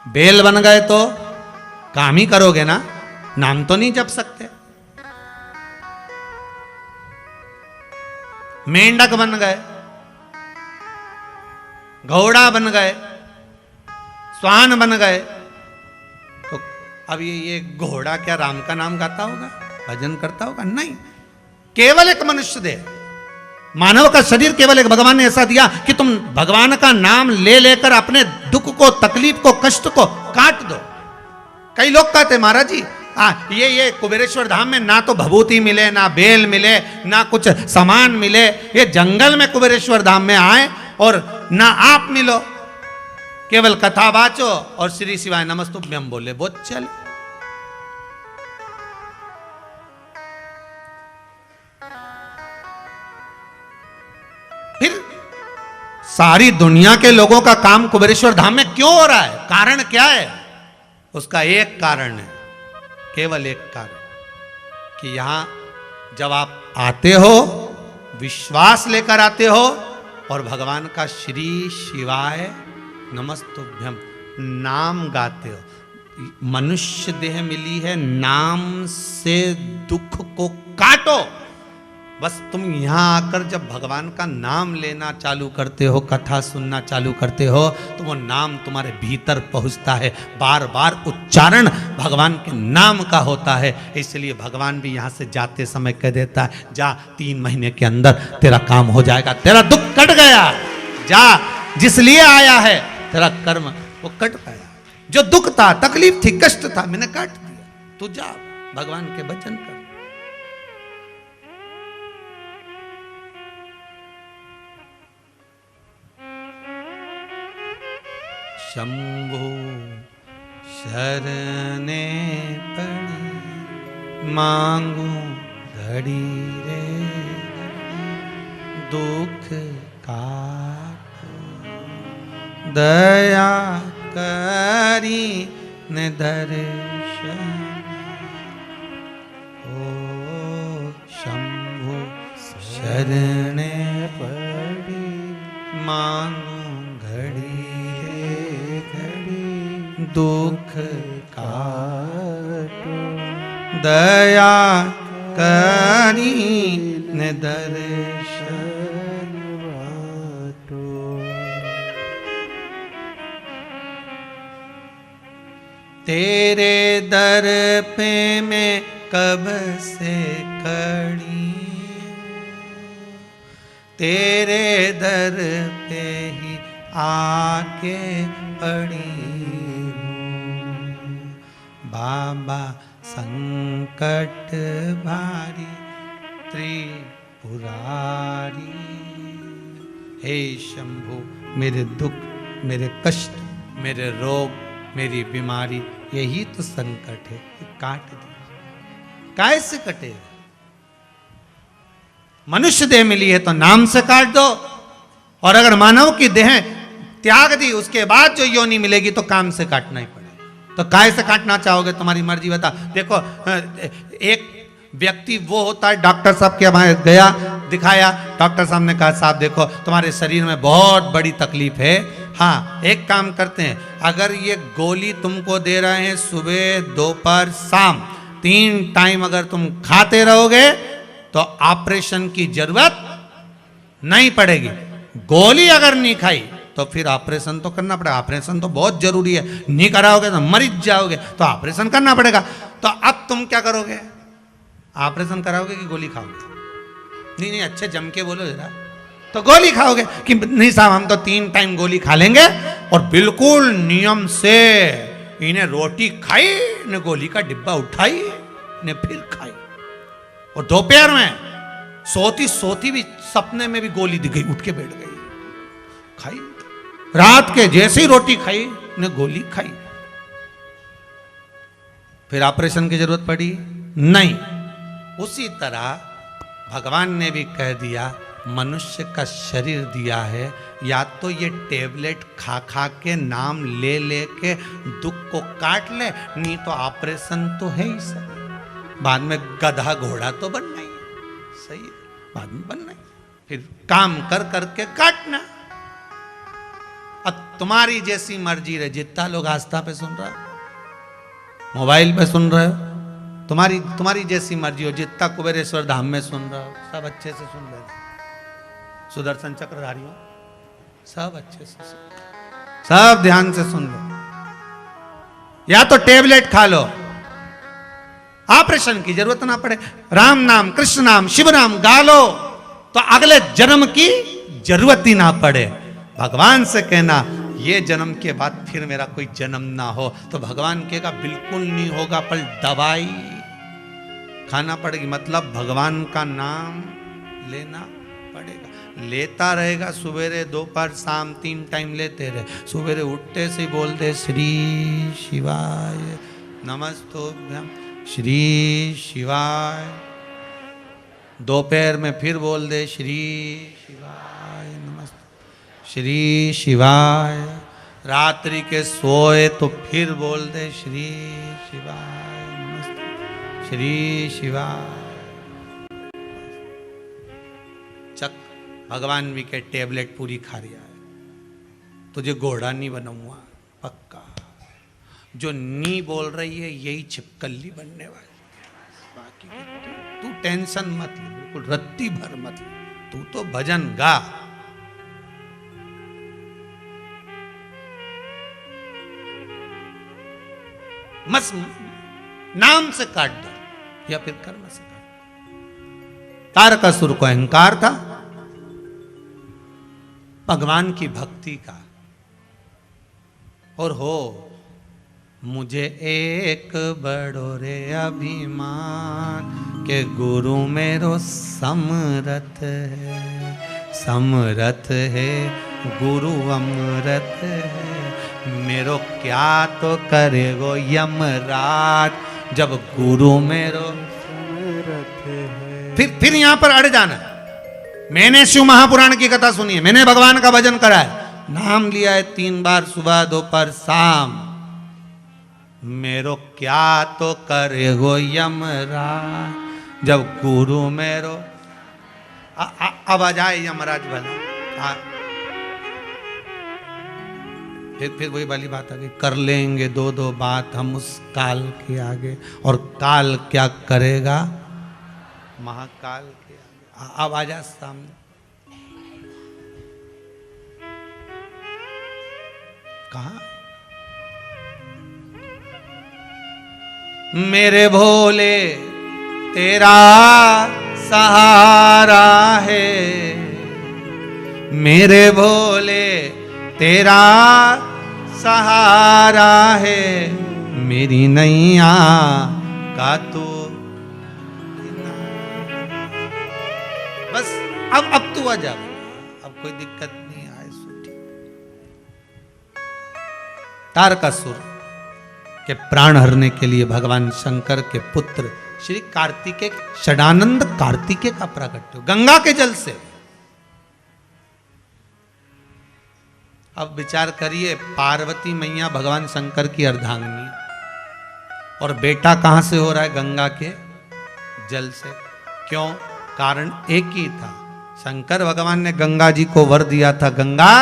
बैल बन गए तो काम ही करोगे ना, नाम तो नहीं जप सकते। मेंढक बन गए, घोड़ा बन गए, स्वान बन गए, तो अब ये घोड़ा क्या राम का नाम गाता होगा, भजन करता होगा? नहीं। केवल एक मनुष्य देह, मानव का शरीर केवल एक भगवान ने ऐसा दिया कि तुम भगवान का नाम ले लेकर अपने दुख को, तकलीफ को, कष्ट को काट दो। कई लोग कहते महाराज जी ये कुबेरेश्वर धाम में ना तो भभूति मिले, ना बेल मिले, ना कुछ सामान मिले, ये जंगल में कुबेरेश्वर धाम में आए और ना आप मिलो, केवल कथा बाचो और श्री शिवाय नमस्तुभ्यम बोले, बहुत चल। सारी दुनिया के लोगों का काम कुबेरेश्वर धाम में क्यों हो रहा है? कारण क्या है? उसका एक कारण है, केवल एक कारण, कि यहां जब आप आते हो, विश्वास लेकर आते हो और भगवान का श्री शिवाय नमस्तुभ्यम नाम गाते हो। मनुष्य देह मिली है, नाम से दुख को काटो। बस तुम यहां आकर जब भगवान का नाम लेना चालू करते हो, कथा सुनना चालू करते हो, तो वो नाम तुम्हारे भीतर पहुंचता है। बार बार उच्चारण भगवान के नाम का होता है। इसलिए भगवान भी यहां से जाते समय कह देता है, जा 3 महीने के अंदर तेरा काम हो जाएगा, तेरा दुख कट गया, जा, जिस लिए आया है तेरा कर्म वो कट पाया। जो दुख था, तकलीफ थी, कष्ट था, मैंने काट दिया, तू जा भगवान के भजन कर। शंभु शरणे पड़ी मांगू घड़ी रे दुख काटो, दया करी ने दर्शन। ओ शंभु शरणे पड़ी मांगू घड़ी दुख काटो, दया करी ने दर्शन बाटो। तेरे दर पे मैं कब से खड़ी, तेरे दर पे ही आके पड़ी हूँ। बाबा संकट भारी त्रिपुरारी, हे शंभु मेरे दुख, मेरे कष्ट, मेरे रोग, मेरी बीमारी, यही तो संकट है, काट दे। काय से कटेगा? मनुष्य देह मिली है तो नाम से काट दो, और अगर मानव की देह त्याग दी उसके बाद जो योनि मिलेगी तो काम से काटना ही पड़ेगा। तो काय से काटना चाहोगे? तुम्हारी मर्जी बता। देखो एक व्यक्ति वो होता है, डॉक्टर साहब के वहां गया, दिखाया, डॉक्टर साहब ने कहा साहब देखो तुम्हारे शरीर में बहुत बड़ी तकलीफ है, हाँ एक काम करते हैं, अगर ये गोली तुमको दे रहे हैं सुबह दोपहर शाम 3 टाइम अगर तुम खाते रहोगे तो ऑपरेशन की जरूरत नहीं पड़ेगी। गोली अगर नहीं खाई तो फिर ऑपरेशन तो करना पड़ेगा, ऑपरेशन तो बहुत जरूरी है, नहीं कराओगे तो मर जाओगे, तो ऑपरेशन करना पड़ेगा। तो अब तुम क्या करोगे? ऑपरेशन कराओगे कि गोली खाओगे? नहीं नहीं अच्छे जम के बोलो जरा। तो गोली खाओगे कि नहीं साहब हम तो 3 टाइम गोली खा लेंगे और बिल्कुल नियम से इन्हें रोटी खाई ने गोली का डिब्बा उठाई ने फिर खाई, और दोपहर में सोती सोती भी सपने में भी गोली दिख गई, उठ के बैठ गई, खाई। रात के जैसे ही रोटी खाई ने गोली खाई, फिर ऑपरेशन की जरूरत पड़ी नहीं। उसी तरह भगवान ने भी कह दिया मनुष्य का शरीर दिया है, या तो ये टेबलेट खा खा के नाम ले ले के दुख को काट ले, नहीं तो ऑपरेशन तो है ही सही, बाद में गधा घोड़ा तो बनना ही सही है, बाद में बनना ही, फिर काम कर करके काटना। अब तुम्हारी जैसी मर्जी रहे, जितना लोग आस्था पे सुन रहे हो, मोबाइल पे सुन रहे हो, तुम्हारी जैसी मर्जी हो, जितना कुबेरेश्वर धाम में सुन रहे हो सब अच्छे से सुन रहे हो, सुदर्शन चक्रधारी हो सब अच्छे से सुन, सब ध्यान से सुन लो। या तो टेबलेट खा लो, ऑपरेशन की जरूरत ना पड़े, राम नाम कृष्ण नाम शिव नाम गा लो तो अगले जन्म की जरूरत ही ना पड़े। भगवान से कहना ये जन्म के बाद फिर मेरा कोई जन्म ना हो, तो भगवान कहेगा बिल्कुल नहीं होगा, पर दवाई खाना पड़ेगी, मतलब भगवान का नाम लेना पड़ेगा। लेता रहेगा, सवेरे दोपहर शाम 3 टाइम लेते रहे, सवेरे उठते से बोल दे श्री शिवाय नमस्तुभ्यम, श्री शिवाय, दोपहर में फिर बोल दे श्री शिवाय नमस्ते, श्री शिवाय। रात्रि के सोए तो फिर बोल दे श्री शिवाय नमस्ते, श्री शिवाय। चक भगवान भी के टेबलेट पूरी खा रिया है, तुझे घोड़ा नहीं बनाऊंगा पक्का। जो नी बोल रही है यही छिपकली बनने वाली, बाकी तू टेंशन मत ले, बिल्कुल रत्ती भर मत ले, तू तो भजन गा। मस नाम से काट दो या फिर कर्म से काट दो। तारकासुर को अहंकार था भगवान की भक्ति का, और हो मुझे एक बड़ो रे अभिमान के गुरु मेरो समरथ है, समरथ है गुरु अमृत है, मेरो क्या तो करेगो यमराज जब गुरु मेरो समरथ है। फिर यहां पर अड़ जाना। मैंने शिव महापुराण की कथा सुनी है, मैंने भगवान का भजन करा है, नाम लिया है 3 बार सुबह दोपहर शाम, मेरो क्या तो करेगो यमराज जब गुरु मेरो अब आ जाए यमराज भला। फिर वही वाली बात आ गई, कर लेंगे 2-2 बात हम उस काल के आगे, और काल क्या करेगा महाकाल के आगे। अब आ जा सामने। कहा मेरे भोले तेरा सहारा है, मेरे भोले तेरा सहारा है, मेरी नैया का तू। बस अब तू आ जा, अब कोई दिक्कत नहीं आए। तारकासुर के प्राण हरने के लिए भगवान शंकर के पुत्र श्री कार्तिकेय, षडानंद कार्तिकेय का प्राकट्य गंगा के जल से। अब विचार करिए, पार्वती मैया भगवान शंकर की अर्धांगिनी, और बेटा कहां से हो रहा है? गंगा के जल से। क्यों? कारण एक ही था। शंकर भगवान ने गंगा जी को वर दिया था, गंगा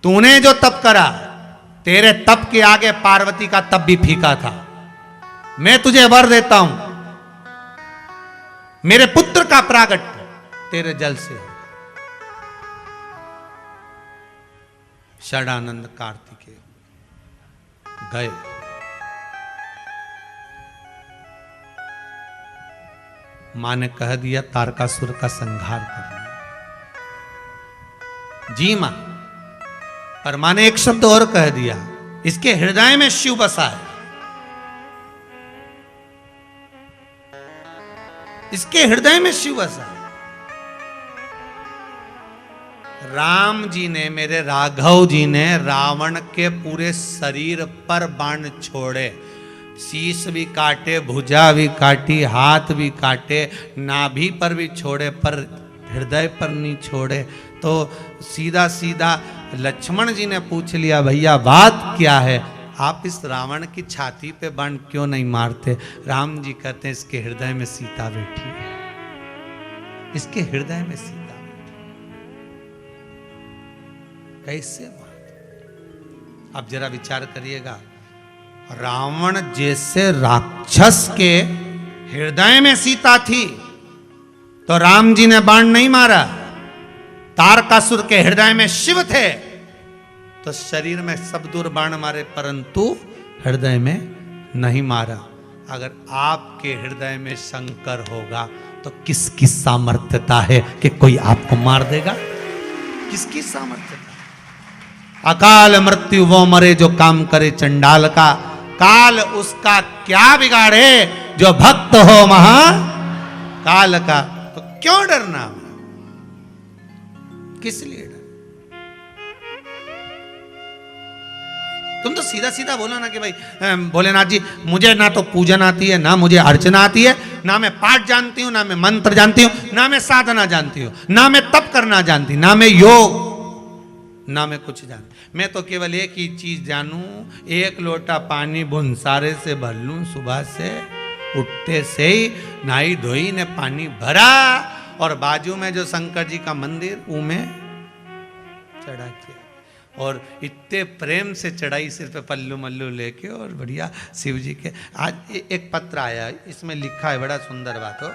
तूने जो तप करा, तेरे तप के आगे पार्वती का तप भी फीका था। मैं तुझे वर देता हूं, मेरे पुत्र का प्रागट्य तेरे जल से हो। षडानंद कार्तिकेय गए। मां ने कह दिया तारकासुर का संहार करना। जी मां, पर मां ने एक शब्द और कह दिया, इसके हृदय में शिव बसा है, इसके हृदय में शिव बसा है। राम जी ने, मेरे राघव जी ने रावण के पूरे शरीर पर बाण छोड़े, शीश भी काटे, भुजा भी काटी, हाथ भी काटे, नाभि पर भी छोड़े, पर हृदय पर नहीं छोड़े। तो सीधा सीधा लक्ष्मण जी ने पूछ लिया, भैया बात क्या है? आप इस रावण की छाती पे बाण क्यों नहीं मारते? राम जी कहते हैं, इसके हृदय में सीता बैठी है, इसके हृदय में सीता। कैसे बात? अब जरा विचार करिएगा, रावण जैसे राक्षस के हृदय में सीता थी तो राम जी ने बाण नहीं मारा। तारकासुर के हृदय में शिव थे तो शरीर में सब दूर बाण मारे, परंतु हृदय में नहीं मारा। अगर आपके हृदय में शंकर होगा तो किसकी सामर्थ्यता है कि कोई आपको मार देगा? किसकी सामर्थ्यता? अकाल मृत्यु वो मरे जो काम करे चंडाल का, काल उसका क्या बिगाड़े जो भक्त हो महा काल का। तो क्यों डरना? किस लिए डर? तुम तो सीधा सीधा बोला ना कि भाई भोलेनाथ जी, मुझे ना तो पूजन आती है, ना मुझे अर्चना आती है, ना मैं पाठ जानती हूँ, ना मैं मंत्र जानती हूँ, ना मैं साधना जानती हूँ, ना मैं तप करना जानती, ना मैं योग। ना मैं कुछ जानू, मैं तो केवल एक ही चीज जानूं, एक लोटा पानी भुनसारे से भर लूं, सुबह से उठते से ही नहाई धोई ने पानी भरा और बाजू में जो शंकर जी का मंदिर उमें चढ़ा किया, और इतने प्रेम से चढ़ाई सिर पे पल्लू मल्लू लेके, और बढ़िया शिव जी के। आज एक पत्र आया, इसमें लिखा है, बड़ा सुंदर बात हो।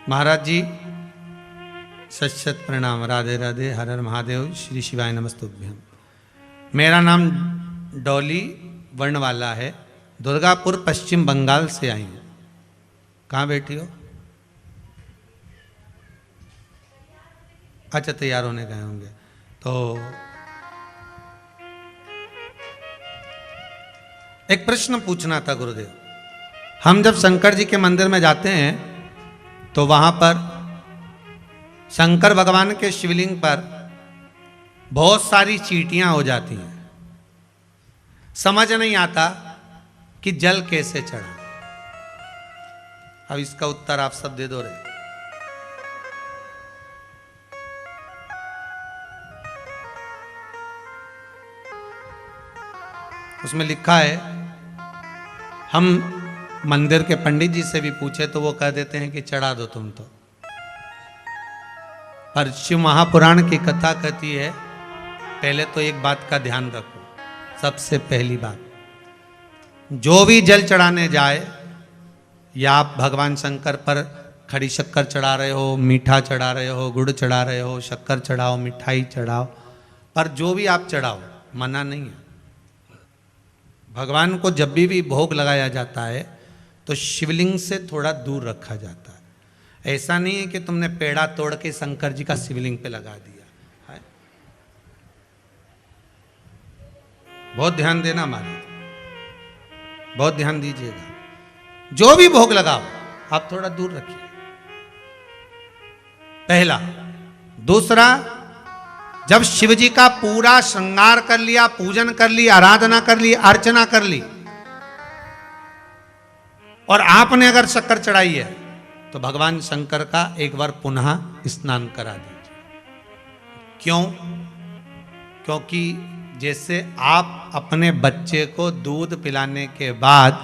महाराज जी सत सत प्रणाम, राधे राधे, हर हर महादेव, श्री शिवाय नमस्तुभ्यम। मेरा नाम डॉली वर्णवाला है, दुर्गापुर पश्चिम बंगाल से आई हूँ। कहाँ बैठी हो? अच्छा, तैयार होने गए होंगे। तो एक प्रश्न पूछना था गुरुदेव। हम जब शंकर जी के मंदिर में जाते हैं तो वहां पर शंकर भगवान के शिवलिंग पर बहुत सारी चींटियां हो जाती हैं, समझ नहीं आता कि जल कैसे चढ़ा। अब इसका उत्तर आप सब दे दो रे। उसमें लिखा है, हम मंदिर के पंडित जी से भी पूछे तो वो कह देते हैं कि चढ़ा दो तुम तो, पर शिव महापुराण की कथा कहती है, पहले तो एक बात का ध्यान रखो। सबसे पहली बात, जो भी जल चढ़ाने जाए, या आप भगवान शंकर पर खड़ी शक्कर चढ़ा रहे हो, मीठा चढ़ा रहे हो, गुड़ चढ़ा रहे हो, शक्कर चढ़ाओ, मिठाई चढ़ाओ, पर जो भी आप चढ़ाओ, मना नहीं है। भगवान को जब भी भोग लगाया जाता है तो शिवलिंग से थोड़ा दूर रखा जाता है। ऐसा नहीं है कि तुमने पेड़ा तोड़ के शंकर जी का शिवलिंग पे लगा दिया है। बहुत ध्यान देना महाराज, बहुत ध्यान दीजिएगा। जो भी भोग लगाओ आप थोड़ा दूर रखिए, पहला। दूसरा, जब शिव जी का पूरा श्रृंगार कर लिया, पूजन कर ली, आराधना कर ली, अर्चना कर ली, और आपने अगर शक्कर चढ़ाई है तो भगवान शंकर का एक बार पुनः स्नान करा दीजिए। क्यों? क्योंकि जैसे आप अपने बच्चे को दूध पिलाने के बाद,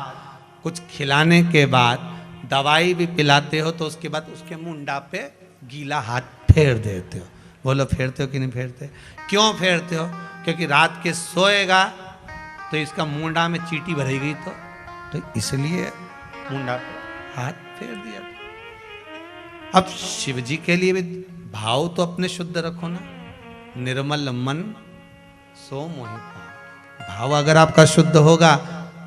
कुछ खिलाने के बाद दवाई भी पिलाते हो तो उसके बाद उसके मुंडा पे गीला हाथ फेर देते हो। बोलो, फेरते हो कि नहीं फेरते? क्यों फेरते हो? क्योंकि रात के सोएगा तो इसका मुंडा में चींटी भरेगी, तो इसलिए मुंडा पे हाथ फेर दिया। अब शिव जी के लिए भी भाव तो अपने शुद्ध रखो ना। निर्मल मन सो मोहि पाव। भाव अगर आपका शुद्ध होगा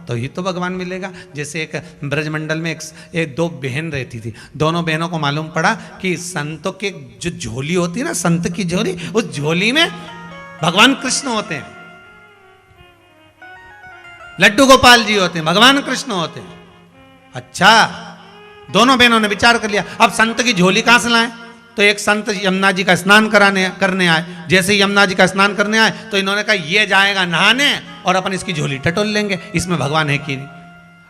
तो ही तो भगवान मिलेगा। जैसे एक ब्रजमंडल में एक दो बहन रहती थी, दोनों बहनों को मालूम पड़ा कि संतों के जो झोली होती है ना, संत की झोली, उस झोली में भगवान कृष्ण होते हैं, लड्डू गोपाल जी होते हैं, भगवान कृष्ण होते हैं। अच्छा, दोनों बहनों ने विचार कर लिया, अब संत की झोली कहां से लाएं? तो एक संत यमुना जी का स्नान करने आए। जैसे यमुना जी का स्नान करने आए तो इन्होंने कहा ये जाएगा नहाने और अपन इसकी झोली टटोल लेंगे, इसमें भगवान है कि नहीं।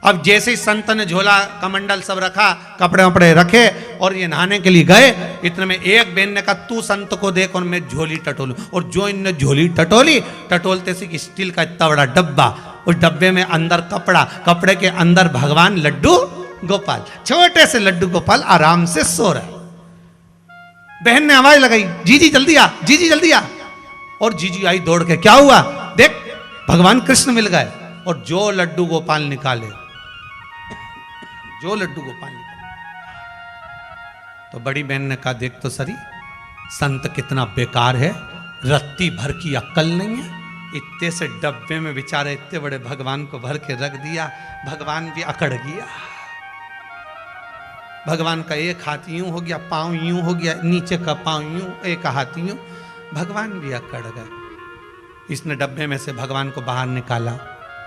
अब जैसे ही संत ने झोला कमंडल सब रखा, कपड़े वपड़े रखे और ये नहाने के लिए गए, इतने में एक बहन ने कहा तू संत को देख और मैं झोली टटोलूं। और जो इनने झोली टटोली, टटोलते से स्टील का इतना बड़ा डब्बा, उस डब्बे में अंदर कपड़ा, कपड़े के अंदर भगवान लड्डू गोपाल, छोटे से लड्डू गोपाल आराम से सो रहे। बहन ने आवाज लगाई, जीजी जल्दी आ, जीजी जल्दी आ। और जीजी आई दौड़ के, क्या हुआ? देख भगवान कृष्ण मिल गए। और जो लड्डू गोपाल निकाले, जो लड्डू गोपाल निकाले, तो बड़ी बहन ने कहा देख तो सरी, संत कितना बेकार है, रत्ती भर की अक्ल नहीं है, इतने से डब्बे में बेचारे इतने बड़े भगवान को भर के रख दिया, भगवान भी अकड़ गया। भगवान का एक हाथ यूं हो गया, पांव यूं हो गया, नीचे का पांव यूं, एक हाथ यूं, भगवान भी अकड़ गए। इसने डब्बे में से भगवान को बाहर निकाला,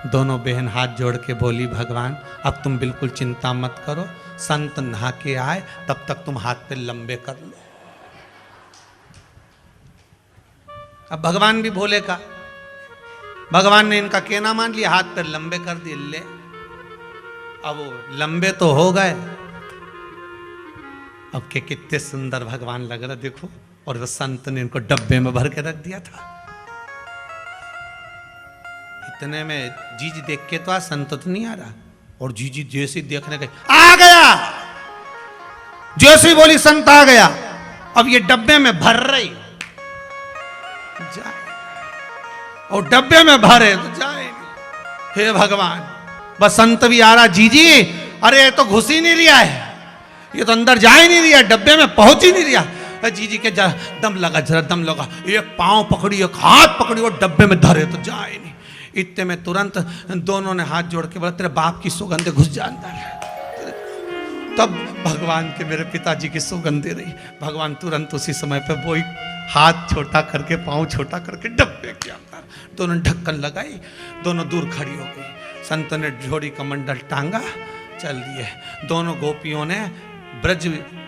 दोनों बहन हाथ जोड़ के बोली, भगवान अब तुम बिल्कुल चिंता मत करो, संत नहा के आए तब तक तुम हाथ पे लंबे कर लो। अब भगवान भी भोले का, भगवान ने इनका कहना मान लिया, हाथ पे लंबे कर दिए। ले अब वो लंबे तो हो गए, अब के कितने सुंदर भगवान लग रहे देखो। और वो संत ने इनको डब्बे में भर के रख दिया था। इतने में जीजी देख के तो संत तो नहीं आ रहा, और जीजी जैसे देखने गए, आ गया, जैसे बोली संत आ गया। अब ये डब्बे में भर रही, और डब्बे में भरे तो जाए। हे भगवान, बस संत भी आ रहा, जीजी अरे ये तो घुस ही नहीं रिया है, ये तो अंदर जा ही नहीं रिया, डब्बे में पहुंच ही नहीं रिया। जीजी के दम लगा, जरा दम लगा, एक पांव पकड़ी एक हाथ पकड़ी और डब्बे में धरे तो जाए नहीं। इतने में तुरंत दोनों ने हाथ जोड़ के बोला, तेरे बाप की सुगंध घुस जा अंदर। तब भगवान के, मेरे पिताजी की सुगंध रही। भगवान तुरंत उसी समय पे वही हाथ छोटा करके, पांव छोटा करके डब्बे के अंदर दोनों ढक्कन लगाई, दोनों दूर खड़ी हो गई। संत ने जोड़ी का मंडल टांगा, चल दिए। दोनों गोपियों ने ब्रज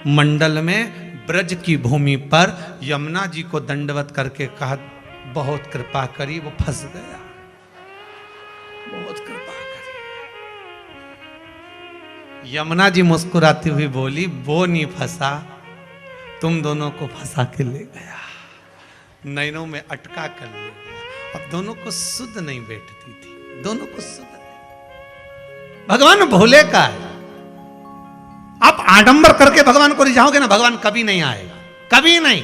मंडल में, ब्रज की भूमि पर यमुना जी को दंडवत करके कहा, बहुत कृपा करी, वो फंस गया, बहुत कृपा करी। यमुना जी मुस्कुराती हुई बोली, वो नहीं फंसा, तुम दोनों को फंसा के ले गया, नैनों में अटका कर ले गया। अब दोनों को सुध नहीं बैठती थी, दोनों को सुध नहीं। भगवान भोले का है, आप आडंबर करके भगवान को रिझाओगे ना, भगवान कभी नहीं आएगा, कभी नहीं।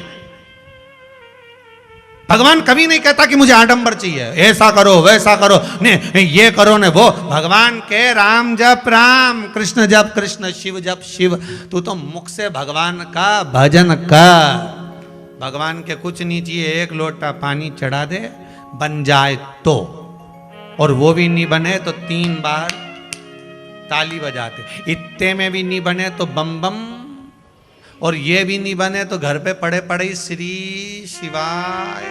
भगवान कभी नहीं कहता कि मुझे आडंबर चाहिए, ऐसा करो वैसा करो, ने ये करो ने वो। भगवान के राम जप राम, कृष्ण जप कृष्ण, शिव जप शिव। तू तो मुख से भगवान का भजन कर। भगवान के कुछ नहीं चाहिए, एक लोटा पानी चढ़ा दे, बन जाए तो, और वो भी नहीं बने तो 3 बार ताली बजाते। इतने में भी नहीं बने तो बम बम, और ये भी नहीं बने तो घर पे पड़े पड़े श्री शिवाय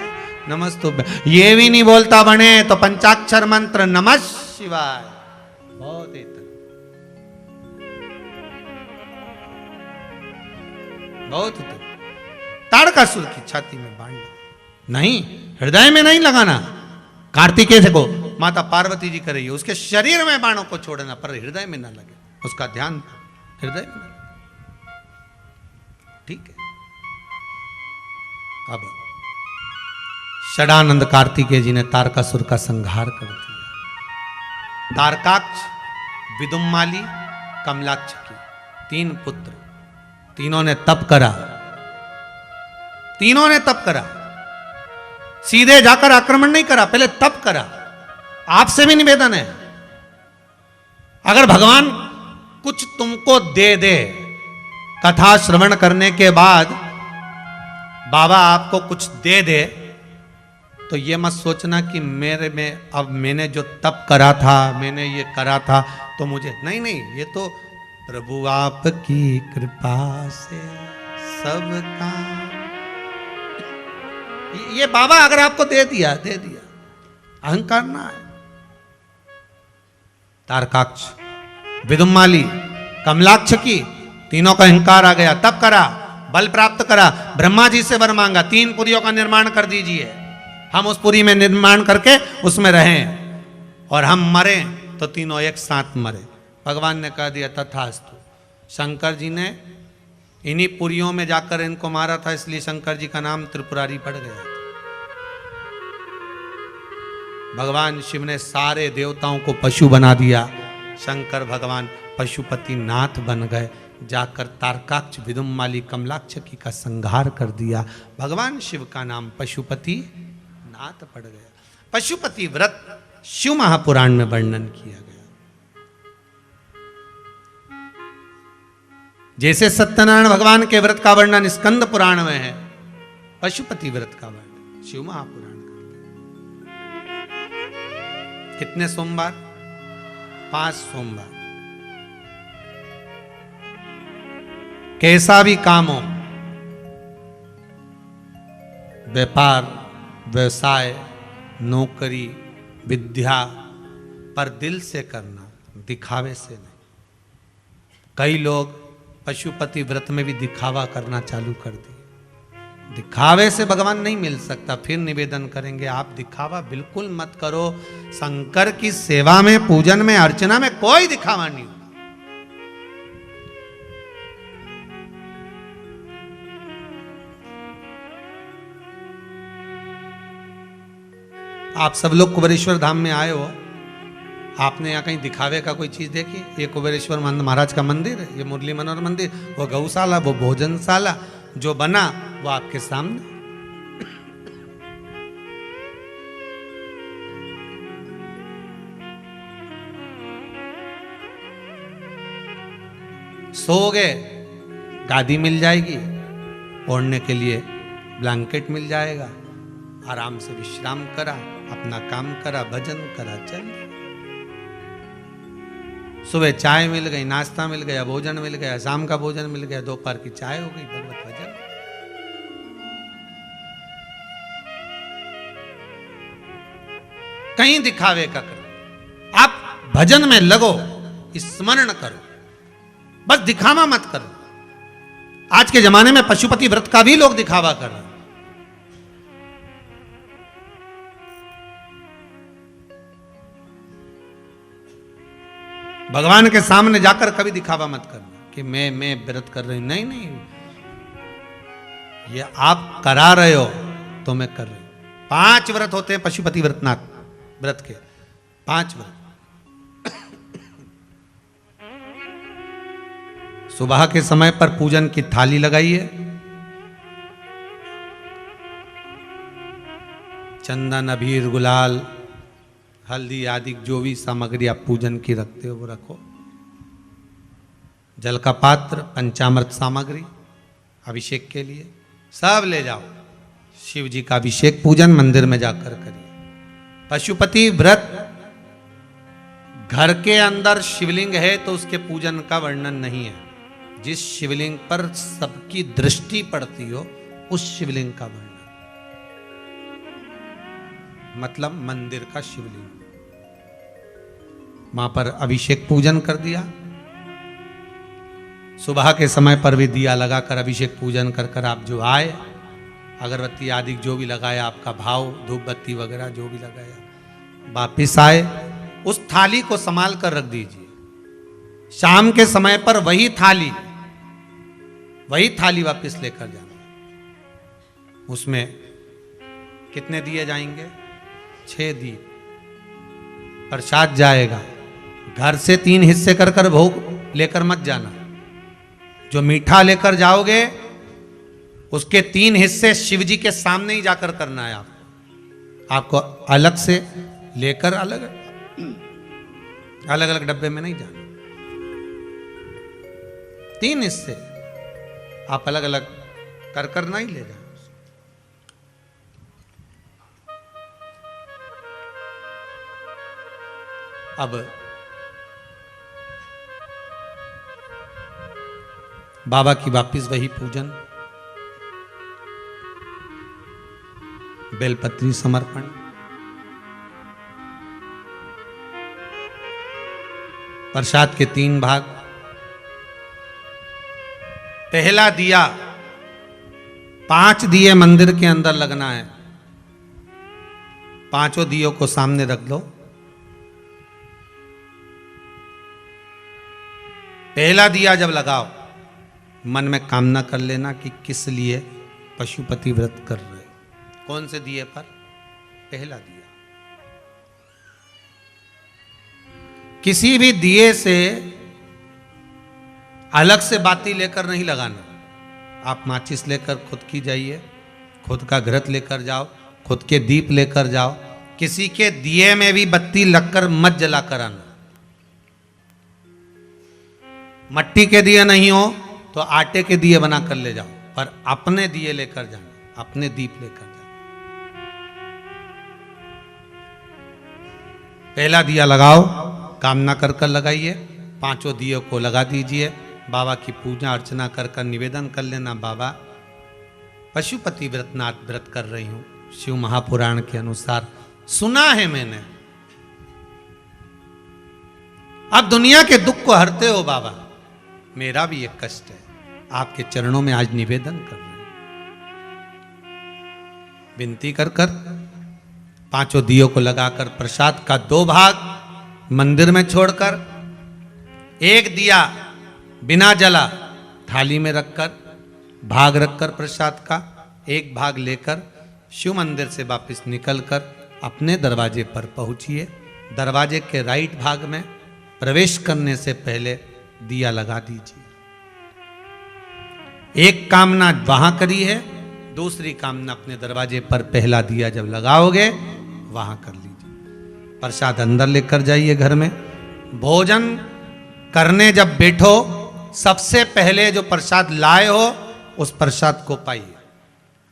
नमस्तुभ्य। ये भी नहीं बोलता बने तो पंचाक्षर मंत्र नमः शिवाय। बहुत इतना, बहुत इतना। ताड़कासुर की छाती में बाण नहीं, हृदय में नहीं लगाना। कार्तिकेय को माता पार्वती जी करेगी, उसके शरीर में बाणों को छोड़ना, पर हृदय में ना लगे, उसका ध्यान हृदय में। ठीक है। अब षडानंद कार्तिकेय जी ने तारकासुर का संहार कर दिया। तारकाक्ष, विदुम्माली, कमलाक्ष की 3 पुत्र, तीनों ने तप करा, तीनों ने तप करा। सीधे जाकर आक्रमण नहीं करा, पहले तप करा। आपसे भी निवेदन है, अगर भगवान कुछ तुमको दे दे, कथा श्रवण करने के बाद बाबा आपको कुछ दे दे, तो ये मत सोचना कि मेरे में, अब मैंने जो तप करा था, मैंने ये करा था तो मुझे, नहीं नहीं, ये तो प्रभु आपकी कृपा से सब काम। ये बाबा अगर आपको दे दिया, दे दिया, अहंकार ना है। तारकाक्ष, विदुम्माली, कमलाक्ष की तीनों का अहंकार आ गया। तप करा, बल प्राप्त करा, ब्रह्मा जी से वर मांगा, 3 पुरियों का निर्माण कर दीजिए, हम उस पुरी में निर्माण करके उसमें रहें, और हम मरे तो तीनों एक साथ मरे। भगवान ने कह दिया तथास्तु। शंकर जी ने इन्हीं पुरियों में जाकर इनको मारा था, इसलिए शंकर जी का नाम त्रिपुरारी पड़ गया था। भगवान शिव ने सारे देवताओं को पशु बना दिया, शंकर भगवान पशुपति नाथ बन गए, जाकर तारकाक्ष, विदुम्माली, कमलाक्ष की का संहार कर दिया। भगवान शिव का नाम पशुपति नाथ पड़ गया। पशुपति व्रत शिव महापुराण में वर्णन किया गया। जैसे सत्यनारायण भगवान के व्रत का वर्णन स्कंद पुराण में है, पशुपति व्रत का वर्णन शिव महापुराण का। कितने सोमवार? 5 सोमवार। कैसा भी काम हो, व्यापार, व्यवसाय, नौकरी, विद्या, पर दिल से करना, दिखावे से नहीं। कई लोग पशुपति व्रत में भी दिखावा करना चालू कर दिए। दिखावे से भगवान नहीं मिल सकता। फिर निवेदन करेंगे, आप दिखावा बिल्कुल मत करो। शंकर की सेवा में, पूजन में, अर्चना में कोई दिखावा नहीं होगा। आप सब लोग कुबेरेश्वर धाम में आए हो, आपने यहाँ कहीं दिखावे का कोई चीज देखी? ये कुबेरेश्वर महाराज का मंदिर है, ये मुरली मनोहर मंदिर, वो गौशाला, वो भोजनशाला जो बना वो आपके सामने। सोओगे, गादी मिल जाएगी, ओढ़ने के लिए ब्लैंकेट मिल जाएगा, आराम से विश्राम करा, अपना काम करा, भजन करा, चल। सुबह चाय मिल गई, नाश्ता मिल गया, भोजन मिल गया, शाम का भोजन मिल गया, दोपहर की चाय हो गई, भगवत भजन। कहीं दिखावे का करो, आप भजन में लगो, स्मरण करो, बस दिखावा मत करो। आज के जमाने में पशुपति व्रत का भी लोग दिखावा कर रहे हैं। भगवान के सामने जाकर कभी दिखावा मत करना कि मैं व्रत कर रही हूं। नहीं नहीं, ये आप करा रहे हो तो मैं कर रही हूं। 5 व्रत होते हैं पशुपति व्रत के, 5 व्रत। सुबह के समय पर पूजन की थाली लगाइए, चंदन, अबीर, गुलाल, हल्दी आदि जो भी सामग्री आप पूजन की रखते हो वो रखो। जल का पात्र, पंचामृत सामग्री अभिषेक के लिए सब ले जाओ। शिव जी का अभिषेक पूजन मंदिर में जाकर करिए। पशुपति व्रत, घर के अंदर शिवलिंग है तो उसके पूजन का वर्णन नहीं है। जिस शिवलिंग पर सबकी दृष्टि पड़ती हो उस शिवलिंग का वर्णन, मतलब मंदिर का शिवलिंग। वहां पर अभिषेक पूजन कर दिया। सुबह के समय पर भी दिया लगाकर अभिषेक पूजन कर कर आप जो आए, अगरबत्ती आदि जो भी लगाया, आपका भाव, धूप बत्ती वगैरह जो भी लगाया, वापिस आए, उस थाली को संभाल कर रख दीजिए। शाम के समय पर वही थाली वापस लेकर जाना। उसमें कितने दिए जाएंगे? 6 दीप। प्रसाद जाएगा। घर से 3 हिस्से कर कर भोग लेकर मत जाना। जो मीठा लेकर जाओगे उसके 3 हिस्से शिव जी के सामने ही जाकर करना है आपको अलग से लेकर अलग अलग डब्बे में नहीं जाना। 3 हिस्से आप अलग अलग कर कर नहीं ले जाना। अब बाबा की वापिस वही पूजन, बेलपत्री समर्पण, प्रसाद के 3 भाग। पहला दिया 5 दिए मंदिर के अंदर लगना है। 5 दियों को सामने रख लो। पहला दिया जब लगाओ, मन में कामना कर लेना कि किस लिए पशुपति व्रत कर रहे। कौन से दिए पर? पहला दिया। किसी भी दिए से अलग से बाती लेकर नहीं लगाना। आप माचिस लेकर खुद की जाइए, खुद का घृत लेकर जाओ, खुद के दीप लेकर जाओ। किसी के दिए में भी बत्ती लगकर मत जला कर आना। मट्टी के दिए नहीं हो तो आटे के दिए बना कर ले जाओ, पर अपने दिए लेकर जाना, अपने दीप लेकर जाना। पहला दिया लगाओ, कामना कर कर लगाइए। 5 दियों को लगा दीजिए। बाबा की पूजा अर्चना कर कर निवेदन कर लेना, बाबा पशुपति व्रत कर रही हूं। शिव महापुराण के अनुसार सुना है मैंने, आप दुनिया के दुख को हरते हो बाबा, मेरा भी एक कष्ट है, आपके चरणों में आज निवेदन कर रहे हैं। विनती कर कर 5 दियों को लगाकर प्रसाद का 2 भाग मंदिर में छोड़कर 1 दिया बिना जला थाली में रखकर, भाग रखकर प्रसाद का 1 भाग लेकर शिव मंदिर से वापस निकलकर अपने दरवाजे पर पहुंचिए। दरवाजे के राइट भाग में प्रवेश करने से पहले दिया लगा दीजिए। एक कामना वहां करी है, दूसरी कामना अपने दरवाजे पर पहला दिया जब लगाओगे वहां कर लीजिए। प्रसाद अंदर लेकर जाइए घर में। भोजन करने जब बैठो सबसे पहले जो प्रसाद लाए हो उस प्रसाद को पाइए।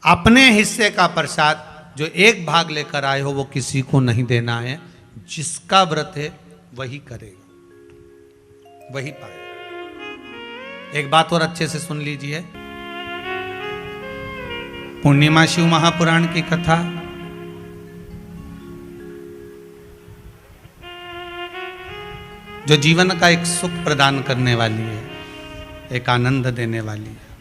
अपने हिस्से का प्रसाद जो 1 भाग लेकर आए हो वो किसी को नहीं देना है। जिसका व्रत है वही करेगा, वही पाएगा। एक बात और अच्छे से सुन लीजिए। पूर्णिमा शिव महापुराण की कथा जो जीवन का एक सुख प्रदान करने वाली है, एक आनंद देने वाली है।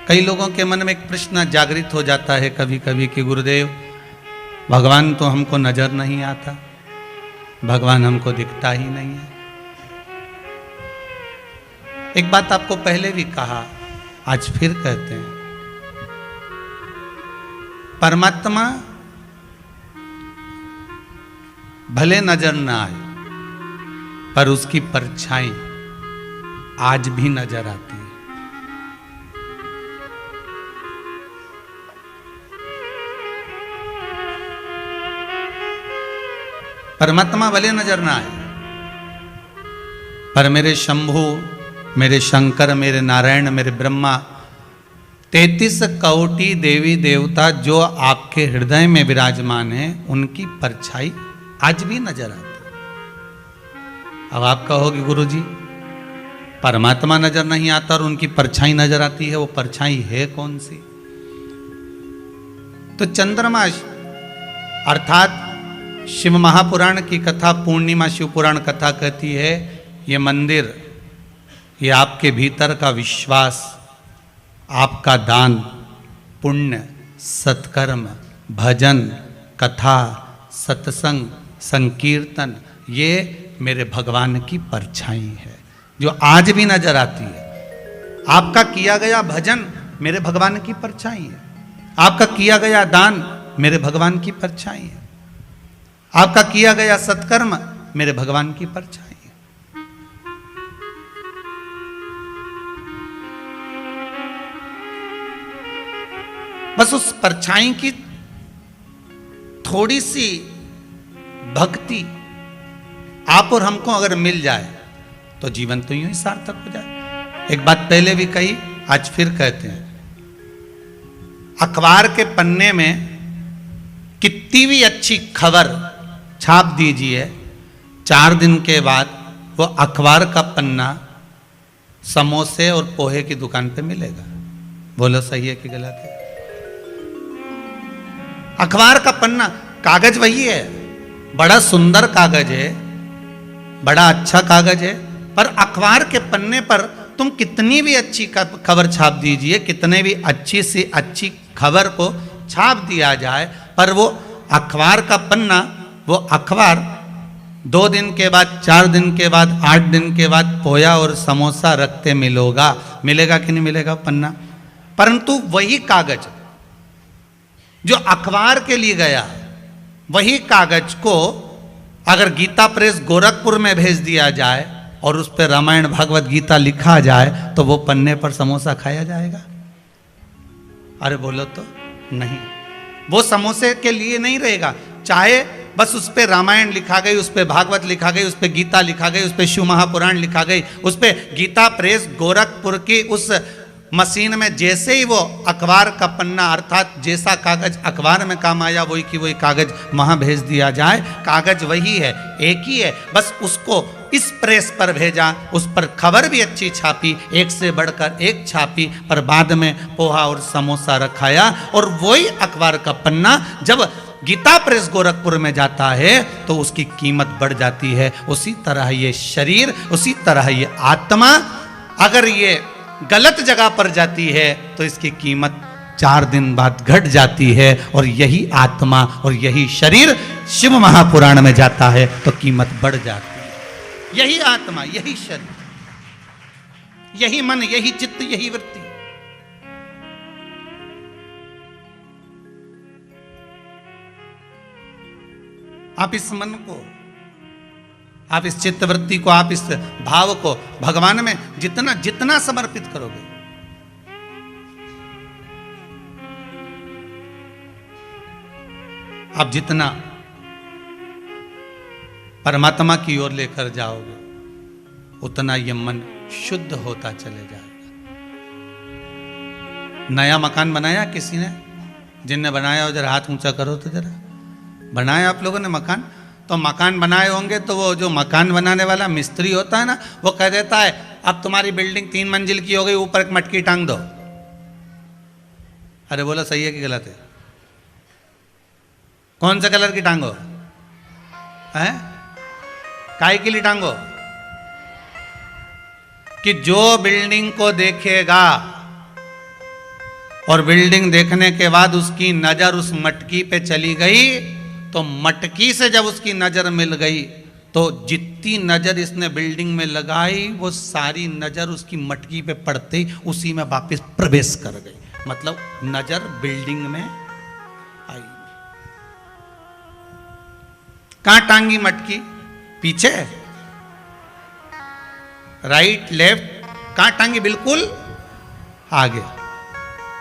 कई लोगों के मन में एक प्रश्न जागृत हो जाता है कभी कभी कि गुरुदेव भगवान तो हमको नजर नहीं आता, भगवान हमको दिखता ही नहीं है। एक बात आपको पहले भी कहा, आज फिर कहते हैं, परमात्मा भले नजर ना आए पर उसकी परछाई आज भी नजर आती है। परमात्मा भले नजर ना आए पर मेरे शंभु, मेरे शंकर, मेरे नारायण, मेरे ब्रह्मा, 33 कोटि देवी देवता जो आपके हृदय में विराजमान हैं, उनकी परछाई आज भी नजर आती है। अब आप कहोगे गुरुजी परमात्मा नजर नहीं आता और उनकी परछाई नजर आती है, वो परछाई है कौन सी? तो चंद्रमा अर्थात शिव महापुराण की कथा, पूर्णिमा शिव पुराण कथा कहती है ये मंदिर, ये आपके भीतर का विश्वास, आपका दान, पुण्य, सत्कर्म, भजन, कथा, सत्संग, संकीर्तन, ये मेरे भगवान की परछाई है जो आज भी नजर आती है। आपका किया गया भजन मेरे भगवान की परछाई है, आपका किया गया दान मेरे भगवान की परछाई है, आपका किया गया सत्कर्म मेरे भगवान की परछाई है। बस उस परछाई की थोड़ी सी भक्ति आप और हमको अगर मिल जाए तो जीवन तो यूं ही सार्थक हो जाए। एक बात पहले भी कही, आज फिर कहते हैं, अखबार के पन्ने में कितनी भी अच्छी खबर छाप दीजिए, 4 दिन के बाद वो अखबार का पन्ना समोसे और पोहे की दुकान पे मिलेगा। बोलो सही है कि गलत है? अखबार का पन्ना, कागज वही है, बड़ा सुंदर कागज है, बड़ा अच्छा कागज है, पर अखबार के पन्ने पर तुम कितनी भी अच्छी खबर छाप दीजिए, कितने भी अच्छी से अच्छी खबर को छाप दिया जाए, पर वो अखबार का पन्ना, वो अखबार 2 दिन के बाद, 4 दिन के बाद, 8 दिन के बाद पोया और समोसा रखते मिलेगा कि नहीं मिलेगा पन्ना? परंतु वही कागज जो अखबार के लिए गया, वही कागज को अगर गीता प्रेस गोरखपुर में भेज दिया जाए और उस पर रामायण भागवत गीता लिखा जाए तो वो पन्ने पर समोसा खाया जाएगा? अरे बोलो तो नहीं, वो समोसे के लिए नहीं रहेगा। चाहे बस उस पे रामायण लिखा गई, उस पे भागवत लिखा गई, उस पे गीता लिखा गई, उस पे शिव महापुराण लिखा गई, उस पे गीता प्रेस गोरखपुर की उस मशीन में जैसे ही वो अखबार का पन्ना अर्थात जैसा कागज अखबार में काम आया वही की वही कागज वहां भेज दिया जाए, कागज वही है, एक ही है, बस उसको इस प्रेस पर भेजा, उस पर खबर भी अच्छी छापी, एक से बढ़कर एक छापी, पर बाद में पोहा और समोसा रखाया और वही अखबार का पन्ना जब गीता प्रेस गोरखपुर में जाता है तो उसकी कीमत बढ़ जाती है। उसी तरह ये शरीर, उसी तरह ये आत्मा अगर ये गलत जगह पर जाती है तो इसकी कीमत 4 दिन बाद घट जाती है। और यही आत्मा और यही शरीर शिव महापुराण में जाता है तो कीमत बढ़ जाती है। यही आत्मा, यही शरीर, यही मन, यही चित्त, यही वृत्ति। आप इस मन को, आप इस चित्तवृत्ति को, आप इस भाव को भगवान में जितना जितना समर्पित करोगे, आप जितना परमात्मा की ओर लेकर जाओगे, उतना यह मन शुद्ध होता चले जाएगा। नया मकान बनाया किसी ने? जिनने बनाया हो जरा हाथ ऊंचा करो तो जरा। बनाया आप लोगों ने मकान? तो मकान बनाए होंगे तो वो जो मकान बनाने वाला मिस्त्री होता है ना, वो कह देता है अब तुम्हारी बिल्डिंग 3 मंजिल की हो गई, ऊपर एक मटकी टांग दो। अरे बोलो सही है कि गलत है? कौन सा कलर की टांगो है? काय के लिए टांगो? कि जो बिल्डिंग को देखेगा और बिल्डिंग देखने के बाद उसकी नजर उस मटकी पे चली गई, तो मटकी से जब उसकी नजर मिल गई तो जितनी नजर इसने बिल्डिंग में लगाई वो सारी नजर उसकी मटकी पे पड़ते ही उसी में वापस प्रवेश कर गई। मतलब नजर बिल्डिंग में आई। कहां टांगी मटकी? पीछे, राइट लेफ्ट, कहां टांगी? बिल्कुल आगे।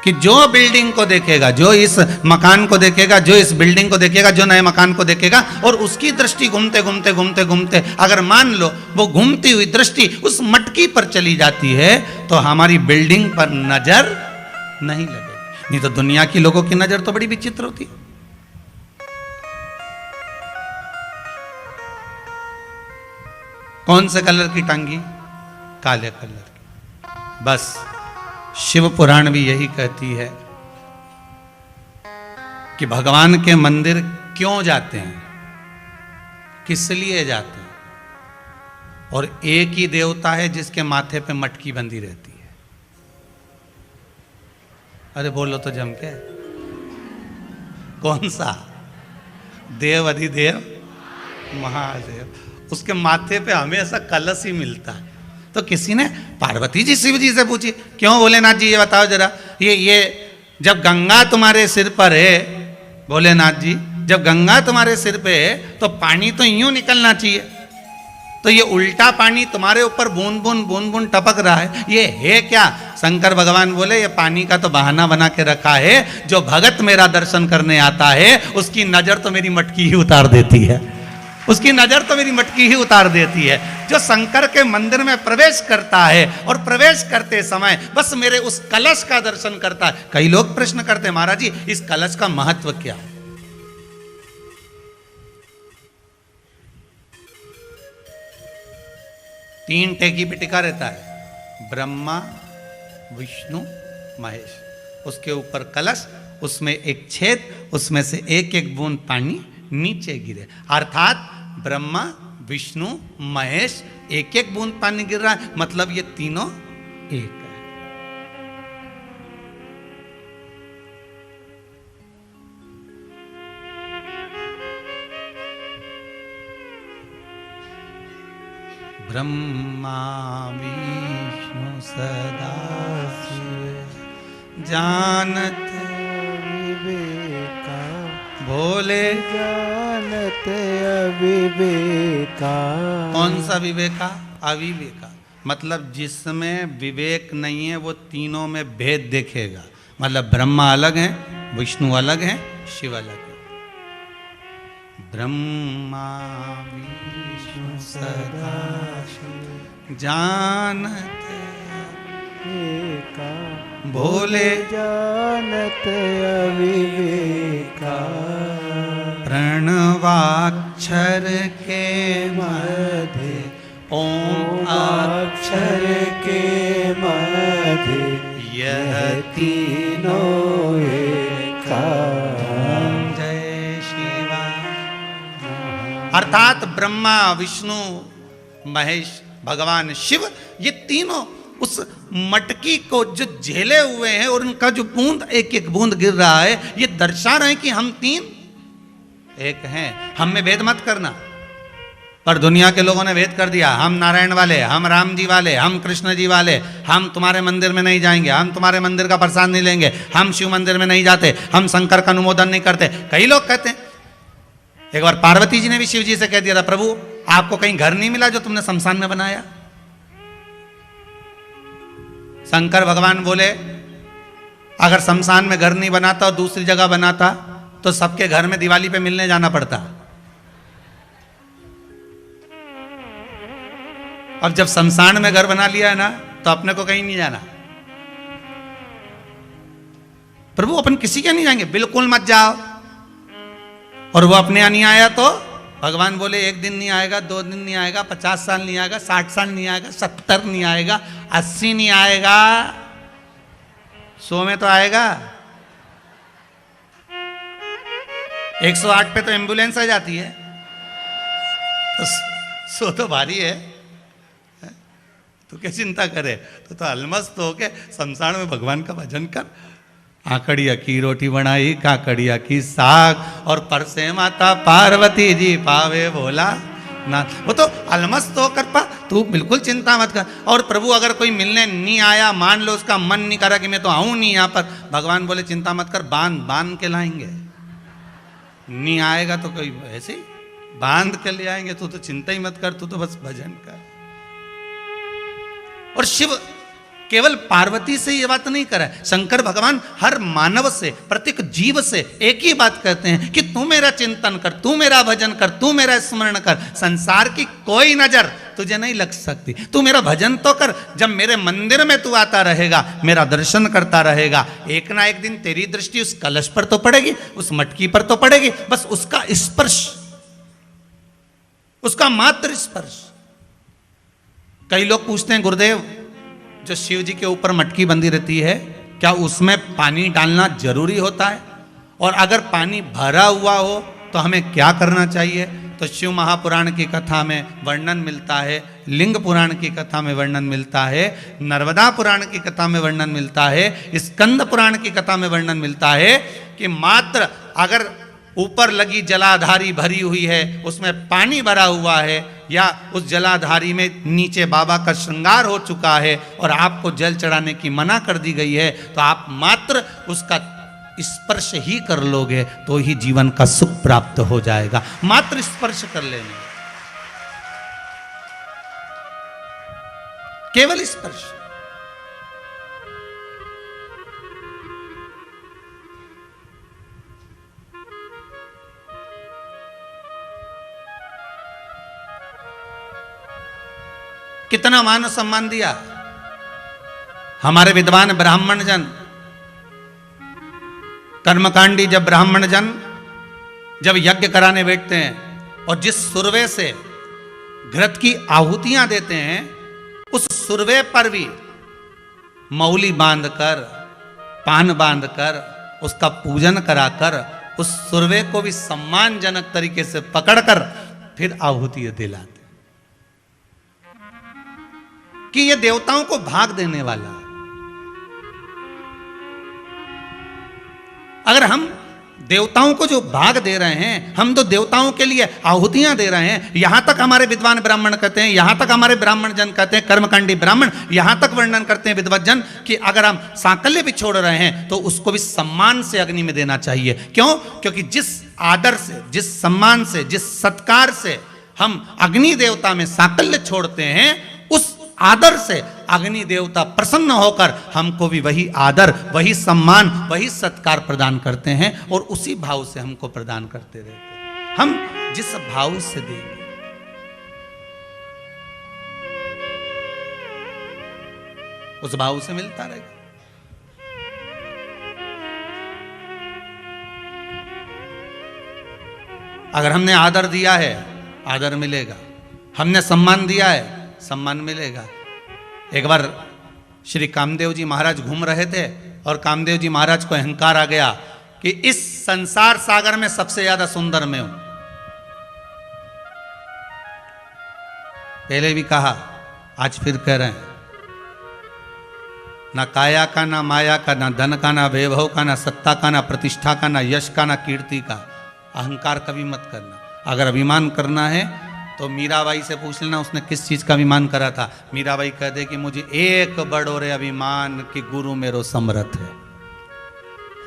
कि जो बिल्डिंग को देखेगा, जो इस मकान को देखेगा, जो इस बिल्डिंग को देखेगा, जो नए मकान को देखेगा, और उसकी दृष्टि घूमते घूमते घूमते घूमते अगर मान लो वो घूमती हुई दृष्टि उस मटकी पर चली जाती है तो हमारी बिल्डिंग पर नजर नहीं लगेगी। नहीं तो दुनिया की लोगों की नजर तो बड़ी विचित्र होती है। कौन से कलर की टांगी? काले कलर की। बस शिव पुराण भी यही कहती है कि भगवान के मंदिर क्यों जाते हैं, किस लिए जाते हैं, और एक ही देवता है जिसके माथे पे मटकी बंधी रहती है। अरे बोलो तो जम के, कौन सा? देव अधिदेव महादेव, उसके माथे पे हमेशा कलश ही मिलता है। तो किसी ने पार्वती जी शिव जी से पूछी, क्यों भोलेनाथ जी ये बताओ जरा, ये जब गंगा तुम्हारे सिर पर है, भोलेनाथ जी जब गंगा तुम्हारे सिर पे है तो पानी तो यूं निकलना चाहिए, तो ये उल्टा पानी तुम्हारे ऊपर बूंद बूंद बूंद बूंद टपक रहा है, ये है क्या? शंकर भगवान बोले ये पानी का तो बहाना बना के रखा है, जो भगत मेरा दर्शन करने आता है उसकी नजर तो मेरी मटकी ही उतार देती है, उसकी नजर तो मेरी मटकी ही उतार देती है। जो शंकर के मंदिर में प्रवेश करता है और प्रवेश करते समय बस मेरे उस कलश का दर्शन करता है। कई लोग प्रश्न करते हैं, महाराज जी इस कलश का महत्व क्या है? तीन टेकी पे टिका रहता है, ब्रह्मा विष्णु महेश, उसके ऊपर कलश, उसमें एक छेद, उसमें से एक एक बूंद पानी नीचे गिरे, अर्थात ब्रह्मा विष्णु महेश एक एक बूंद पानी गिर रहा है, मतलब ये तीनों एक है। ब्रह्मा विष्णु सदा शिव जानत विवेका, भोले जानत अविवेका। कौन सा विवेका? अविवेका, मतलब जिसमें विवेक नहीं है वो तीनों में भेद देखेगा। मतलब ब्रह्मा अलग है, विष्णु अलग है, शिव अलग है। ब्रह्मा विष्णु सदा शिव जानत विवेका, भोले जानत अविवेका। प्रणवाक्षर के मध्य ओम अक्षर के मध्य यह तीनों एका। जय श्री अर्थात ब्रह्मा, विष्णु, महेश, भगवान शिव, ये तीनों उस मटकी को जो झेले हुए हैं और उनका जो बूंद एक एक बूंद गिर रहा है, ये दर्शा रहे हैं कि हम तीन एक हैं। हम में भेद मत करना। पर दुनिया के लोगों ने भेद कर दिया, हम नारायण वाले, हम राम जी वाले, हम कृष्ण जी वाले, हम तुम्हारे मंदिर में नहीं जाएंगे, हम तुम्हारे मंदिर का प्रसाद नहीं लेंगे, हम शिव मंदिर में नहीं जाते, हम शंकर का अनुमोदन नहीं करते। कई लोग कहते हैं। एक बार पार्वती जी ने भी शिव जी से कह दिया था, प्रभु आपको कहीं घर नहीं मिला जो तुमने शमशान में बनाया? शंकर भगवान बोले, अगर शमशान में घर नहीं बनाता और दूसरी जगह बनाता तो सबके घर में दिवाली पे मिलने जाना पड़ता। अब जब शमशान में घर बना लिया है ना, तो अपने को कहीं नहीं जाना। प्रभु अपन किसी के नहीं जाएंगे, बिल्कुल मत जाओ। और वो अपने यहाँ नहीं आया तो भगवान बोले, एक दिन नहीं आएगा, 2 दिन नहीं आएगा, 50 साल नहीं आएगा, 60 साल नहीं आएगा, 70 नहीं आएगा, 80 नहीं आएगा, 100 में तो आएगा। 108 पे तो एम्बुलेंस आ जाती है, तो 100 तो भारी है। तो क्या चिंता करे, तो अलमस्त होके शमशान में भगवान का भजन कर। आकड़िया की रोटी बनाई, काकड़िया की साग, और परसे माता पार्वती जी पावे भोला ना। वो तो अलमस्त होकर पा, तू बिल्कुल चिंता मत कर। और प्रभु अगर कोई मिलने नहीं आया, मान लो उसका मन नहीं करा कि मैं तो आऊं नहीं यहाँ पर, भगवान बोले चिंता मत कर, बांध बांध के लाएंगे। नहीं आएगा तो कोई ऐसे ही बांध के ले आएंगे। तू तो चिंता ही मत कर, तू तो बस भजन कर। और शिव केवल पार्वती से ये बात नहीं करे, शंकर भगवान हर मानव से, प्रत्येक जीव से एक ही बात कहते हैं कि तू मेरा चिंतन कर, तू मेरा भजन कर, तू मेरा स्मरण कर। संसार की कोई नजर तुझे नहीं लग सकती, तू मेरा भजन तो कर। जब मेरे मंदिर में तू आता रहेगा, मेरा दर्शन करता रहेगा, एक ना एक दिन तेरी दृष्टि उस कलश पर तो पड़ेगी, उस मटकी पर तो पड़ेगी। बस उसका स्पर्श, उसका मात्र स्पर्श। कई लोग पूछते हैं, गुरुदेव जो शिव जी के ऊपर मटकी बंधी रहती है, क्या उसमें पानी डालना जरूरी होता है? और अगर पानी भरा हुआ हो तो हमें क्या करना चाहिए? तो शिव महापुराण की कथा में वर्णन मिलता है, लिंग पुराण की कथा में वर्णन मिलता है, नर्मदा पुराण की कथा में वर्णन मिलता है, स्कंद पुराण की कथा में वर्णन मिलता है कि मात्र अगर ऊपर लगी जलाधारी भरी हुई है, उसमें पानी भरा हुआ है, या उस जलाधारी में नीचे बाबा का श्रृंगार हो चुका है और आपको जल चढ़ाने की मना कर दी गई है, तो आप मात्र उसका स्पर्श ही कर लोगे तो ही जीवन का सुख प्राप्त हो जाएगा। मात्र स्पर्श कर लेने, केवल स्पर्श। कितना मान सम्मान दिया हमारे विद्वान ब्राह्मण जन, कर्मकांडी। जब ब्राह्मण जन जब यज्ञ कराने बैठते हैं और जिस सुरवे से घृत की आहुतियां देते हैं, उस सुरवे पर भी मौली बांधकर, पान बांधकर, उसका पूजन कराकर, उस सुरवे को भी सम्मानजनक तरीके से पकड़कर फिर आहुति दिलाते कि ये देवताओं को भाग देने वाला है। अगर हम देवताओं को जो भाग दे रहे हैं, हम तो देवताओं के लिए आहुतियां दे रहे हैं। यहां तक हमारे विद्वान ब्राह्मण कहते हैं, यहां तक हमारे ब्राह्मण जन कहते हैं, कर्मकांडी ब्राह्मण यहां तक वर्णन करते हैं विद्वत जन कि अगर हम सांकल्य भी छोड़ रहे हैं तो उसको भी सम्मान से अग्नि में देना चाहिए। क्यों? क्योंकि जिस आदर से, जिस सम्मान से, जिस सत्कार से हम अग्नि देवता में सांकल्य छोड़ते हैं, उस आदर से अग्नि देवता प्रसन्न होकर हमको भी वही आदर, वही सम्मान, वही सत्कार प्रदान करते हैं और उसी भाव से हमको प्रदान करते रहते हैं। हम जिस भाव से देंगे, उस भाव से मिलता रहेगा। अगर हमने आदर दिया है, आदर मिलेगा। हमने सम्मान दिया है, सम्मान मिलेगा। एक बार श्री कामदेव जी महाराज घूम रहे थे और कामदेव जी महाराज को अहंकार आ गया कि इस संसार सागर में सबसे ज्यादा सुंदर मैं हूं। पहले भी कहा, आज फिर कह रहे हैं, ना काया का, ना माया का, ना धन का, ना वैभव का, ना सत्ता का, ना प्रतिष्ठा का, ना यश का, ना कीर्ति का अहंकार कभी मत करना। अगर अभिमान करना है तो मीराबाई से पूछ लेना उसने किस चीज का अभिमान करा था। मीराबाई कह दे कि मुझे एक बड़ो रे अभिमान कि गुरु मेरो समर्थ है।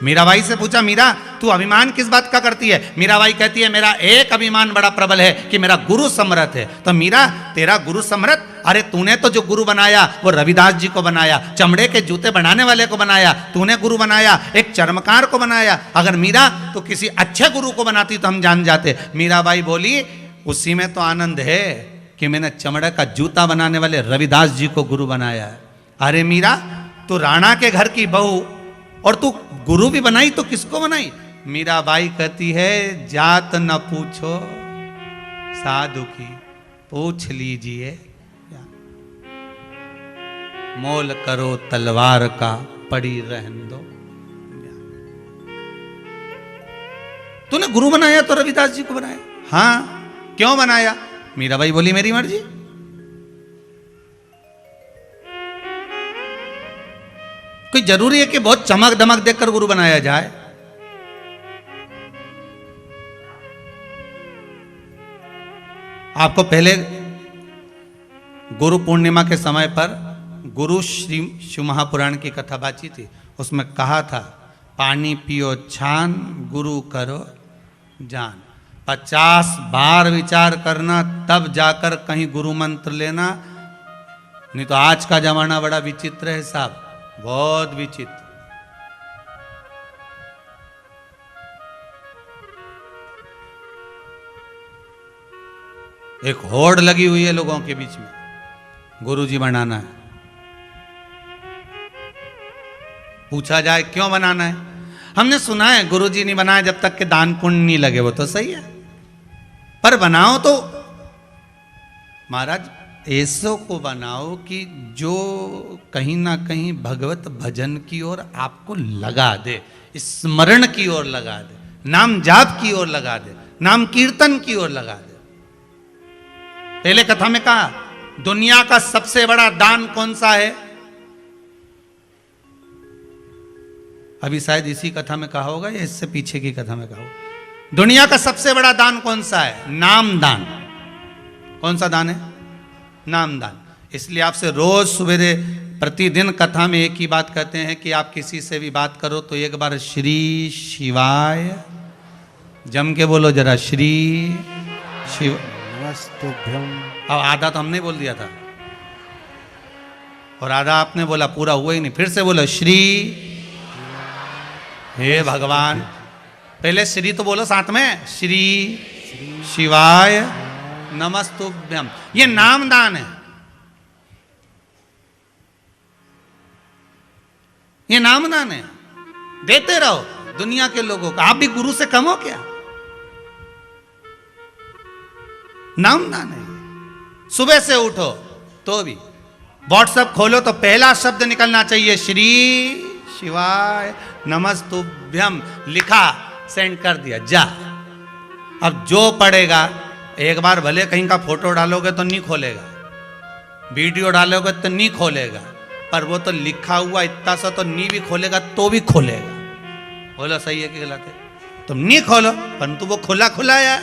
मीराबाई से पूछा, मीरा तू अभिमान किस बात का करती है? मीराबाई कहती है मेरा एक अभिमान बड़ा प्रबल है कि मेरा गुरु समर्थ है। तो मीरा तेरा गुरु समर्थ, अरे तूने तो जो गुरु बनाया वो रविदास जी को बनाया, चमड़े के जूते बनाने वाले को बनाया, तूने गुरु बनाया, एक चर्मकार को बनाया। अगर मीरा तो किसी अच्छे गुरु को बनाती तो हम जान जाते। मीराबाई बोली उसी में तो आनंद है कि मैंने चमड़े का जूता बनाने वाले रविदास जी को गुरु बनाया है। अरे मीरा तू राणा के घर की बहू और तू गुरु भी बनाई तो किसको बनाई? मीराबाई कहती है जात न पूछो साधु की, पूछ लीजिए मोल करो तलवार का, पड़ी रहन दो। तूने गुरु बनाया तो रविदास जी को बनाया। हाँ क्यों बनाया? मीराबाई बोली मेरी मर्जी। कोई जरूरी है कि बहुत चमक दमक देखकर गुरु बनाया जाए? आपको पहले गुरु पूर्णिमा के समय पर गुरु श्री शिव महापुराण की कथा बाची थी, उसमें कहा था पानी पियो छान गुरु करो जान। 50 बार विचार करना तब जाकर कहीं गुरु मंत्र लेना, नहीं तो आज का जमाना बड़ा विचित्र है साहब, बहुत विचित्र। एक होड़ लगी हुई है लोगों के बीच में, गुरुजी बनाना है। पूछा जाए क्यों बनाना है? हमने सुना है गुरुजी नहीं बनाया जब तक के दान पुण्य नहीं लगे। वो तो सही है, पर बनाओ तो महाराज ऐसो को बनाओ कि जो कहीं ना कहीं भगवत भजन की ओर आपको लगा दे, स्मरण की ओर लगा दे, नाम जाप की ओर लगा दे, नाम कीर्तन की ओर लगा दे। पहले कथा में कहा दुनिया का सबसे बड़ा दान कौन सा है? अभी शायद इसी कथा में कहा होगा या इससे पीछे की कथा में कहा होगा। दुनिया का सबसे बड़ा दान कौन सा है? नाम दान। कौन सा दान है? नाम दान। इसलिए आपसे रोज सवेरे प्रतिदिन कथा में एक ही बात कहते हैं कि आप किसी से भी बात करो तो एक बार श्री शिवाय जम के बोलो जरा, श्री शिव नमस्तुभ्यम। अब आधा तो हमने बोल दिया था और आधा आपने बोला, पूरा हुआ ही नहीं। फिर से बोलो श्री, हे भगवान। पहले श्री तो बोलो साथ में, श्री शिवाय नमस्तुभ्यम। ये नाम दान है, ये नाम दान है। देते रहो दुनिया के लोगों को। आप भी गुरु से कम हो क्या? नाम दान है। सुबह से उठो तो भी व्हाट्सएप खोलो तो पहला शब्द निकलना चाहिए श्री शिवाय नमस्तुभ्यम। लिखा, सेंड कर दिया, जा। अब जो पढ़ेगा, एक बार भले कहीं का फोटो डालोगे तो नहीं खोलेगा, वीडियो डालोगे तो नहीं खोलेगा, पर वो तो लिखा हुआ इतना सा तो नहीं भी खोलेगा तो भी खोलेगा। बोलो सही है कि गलत है? तुम नहीं खोलो, परंतु वो खुला खुला है,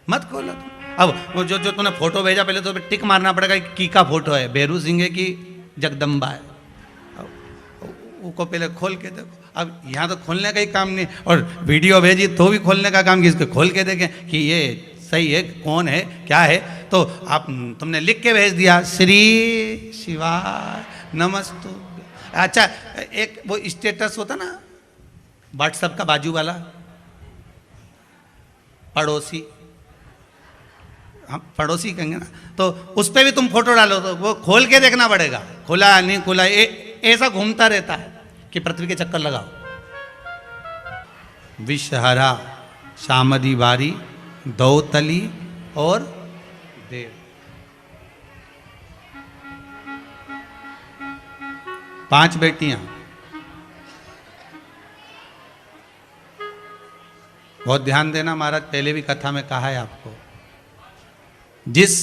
मत खोलो तुम। अब वो जो तूने फोटो भेजा पहले तो टिक मारना पड़ेगा की का फोटो है, बेरू सिंह है कि जगदम्बा है, उसको पहले खोल के देखो। अब यहाँ तो खोलने का ही काम नहीं, और वीडियो भेजी तो भी खोलने का काम कि इसको खोल के देखें कि ये सही है, कौन है, क्या है। तो आप तुमने लिख के भेज दिया श्री शिवाय नमस्तु। अच्छा, एक वो स्टेटस होता ना व्हाट्सएप का बाजू वाला, पड़ोसी, हम पड़ोसी कहेंगे ना, तो उस पर भी तुम फोटो डालो तो वो खोल के देखना पड़ेगा, खुला नहीं खुला, ऐसा घूमता रहता है कि पृथ्वी के चक्कर लगाओ। विषहरा शामदी बारी दौतली और देव, 5 बेटियां। बहुत ध्यान देना महाराज, पहले भी कथा में कहा है आपको, जिस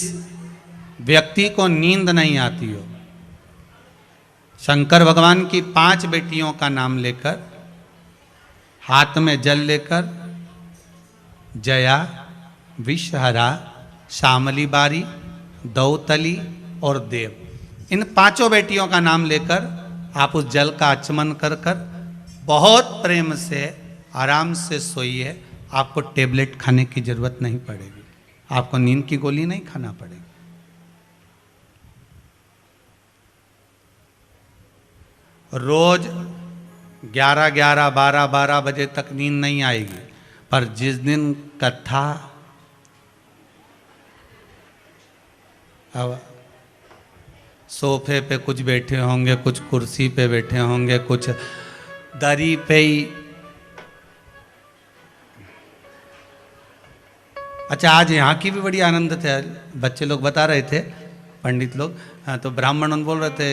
व्यक्ति को नींद नहीं आती हो, शंकर भगवान की 5 बेटियों का नाम लेकर, हाथ में जल लेकर, जया, विषहरा, श्यामली बारी, दौतली और देव, इन 5 बेटियों का नाम लेकर आप उस जल का आचमन कर कर बहुत प्रेम से आराम से सोइए। आपको टेबलेट खाने की जरूरत नहीं पड़ेगी, आपको नींद की गोली नहीं खाना पड़ेगी। रोज 11-11, 12-12 बजे तक नींद नहीं आएगी, पर जिस दिन कथा, अब सोफे पे कुछ बैठे होंगे, कुछ कुर्सी पे बैठे होंगे, कुछ दरी पे ही। अच्छा, आज यहाँ की भी बड़ी आनंद थे, बच्चे लोग बता रहे थे, पंडित लोग। हाँ, तो ब्राह्मण बोल रहे थे,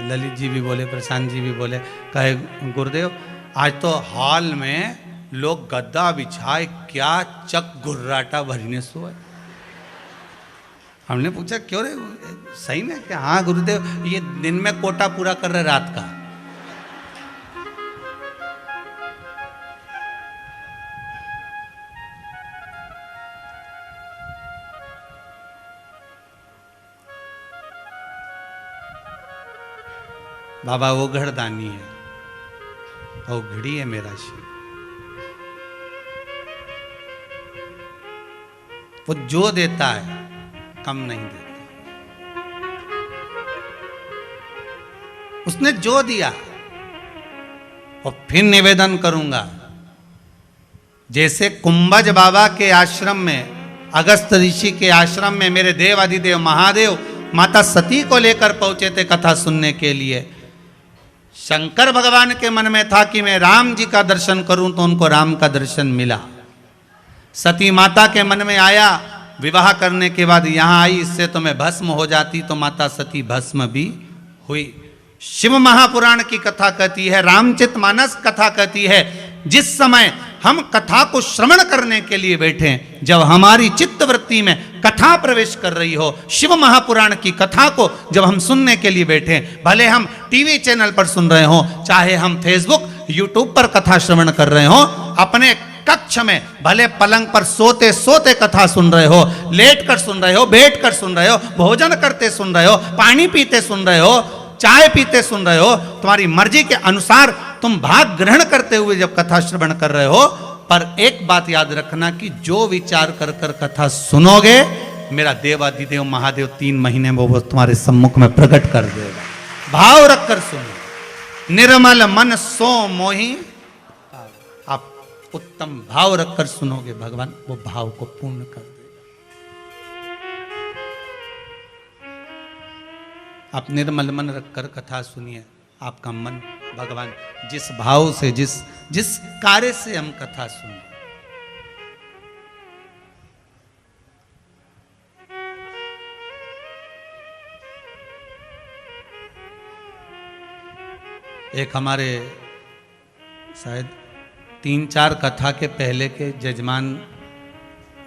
ललित जी भी बोले, प्रशांत जी भी बोले, कहे गुरुदेव आज तो हॉल में लोग गद्दा बिछाए क्या चक गुर्राटा भरने सोए। हमने पूछा क्यों रे, सही में क्या? हाँ गुरुदेव, ये दिन में कोटा पूरा कर रहे रात का। बाबा वो घड़दानी है, वो घड़ी है मेरा शिव। वो जो देता है कम नहीं देता, उसने जो दिया। और फिर निवेदन करूंगा, जैसे कुंभज बाबा के आश्रम में, अगस्त ऋषि के आश्रम में मेरे देव अधिदेव महादेव माता सती को लेकर पहुंचे थे कथा सुनने के लिए। शंकर भगवान के मन में था कि मैं राम जी का दर्शन करूं, तो उनको राम का दर्शन मिला। सती माता के मन में आया, विवाह करने के बाद यहां आई, इससे तो मैं भस्म हो जाती, तो माता सती भस्म भी हुई। शिव महापुराण की कथा कहती है, रामचरितमानस कथा कहती है, जिस समय हम कथा को श्रवण करने के लिए बैठे, जब हमारी चित्त वृत्ति में कथा प्रवेश कर रही हो, शिव महापुराण की कथा को जब हम सुनने के लिए बैठे, भले हम टीवी चैनल पर सुन रहे हो, चाहे हम फेसबुक यूट्यूब पर कथा श्रवण कर रहे हो, अपने कक्ष में भले पलंग पर सोते सोते कथा सुन रहे हो, लेट कर सुन रहे हो, बैठ कर सुन रहे हो, भोजन करते सुन रहे हो, पानी पीते सुन रहे हो, चाय पीते सुन रहे हो, तुम्हारी मर्जी के अनुसार तुम भाग ग्रहण करते हुए जब कथा श्रवण कर रहे हो, पर एक बात याद रखना कि जो विचार कर कर कथा सुनोगे, मेरा देवाधिदेव महादेव 3 महीने में वो तुम्हारे सम्मुख में प्रकट कर देगा। भाव रखकर सुनो, निर्मल मन सो मोहि, आप उत्तम भाव रखकर सुनोगे, भगवान वो भाव को पूर्ण कर देगा। आप निर्मल मन रखकर कथा सुनिए, आपका मन भगवान जिस भाव से, जिस कार्य से हम कथा सुने, एक हमारे शायद 3-4 कथा के पहले के जजमान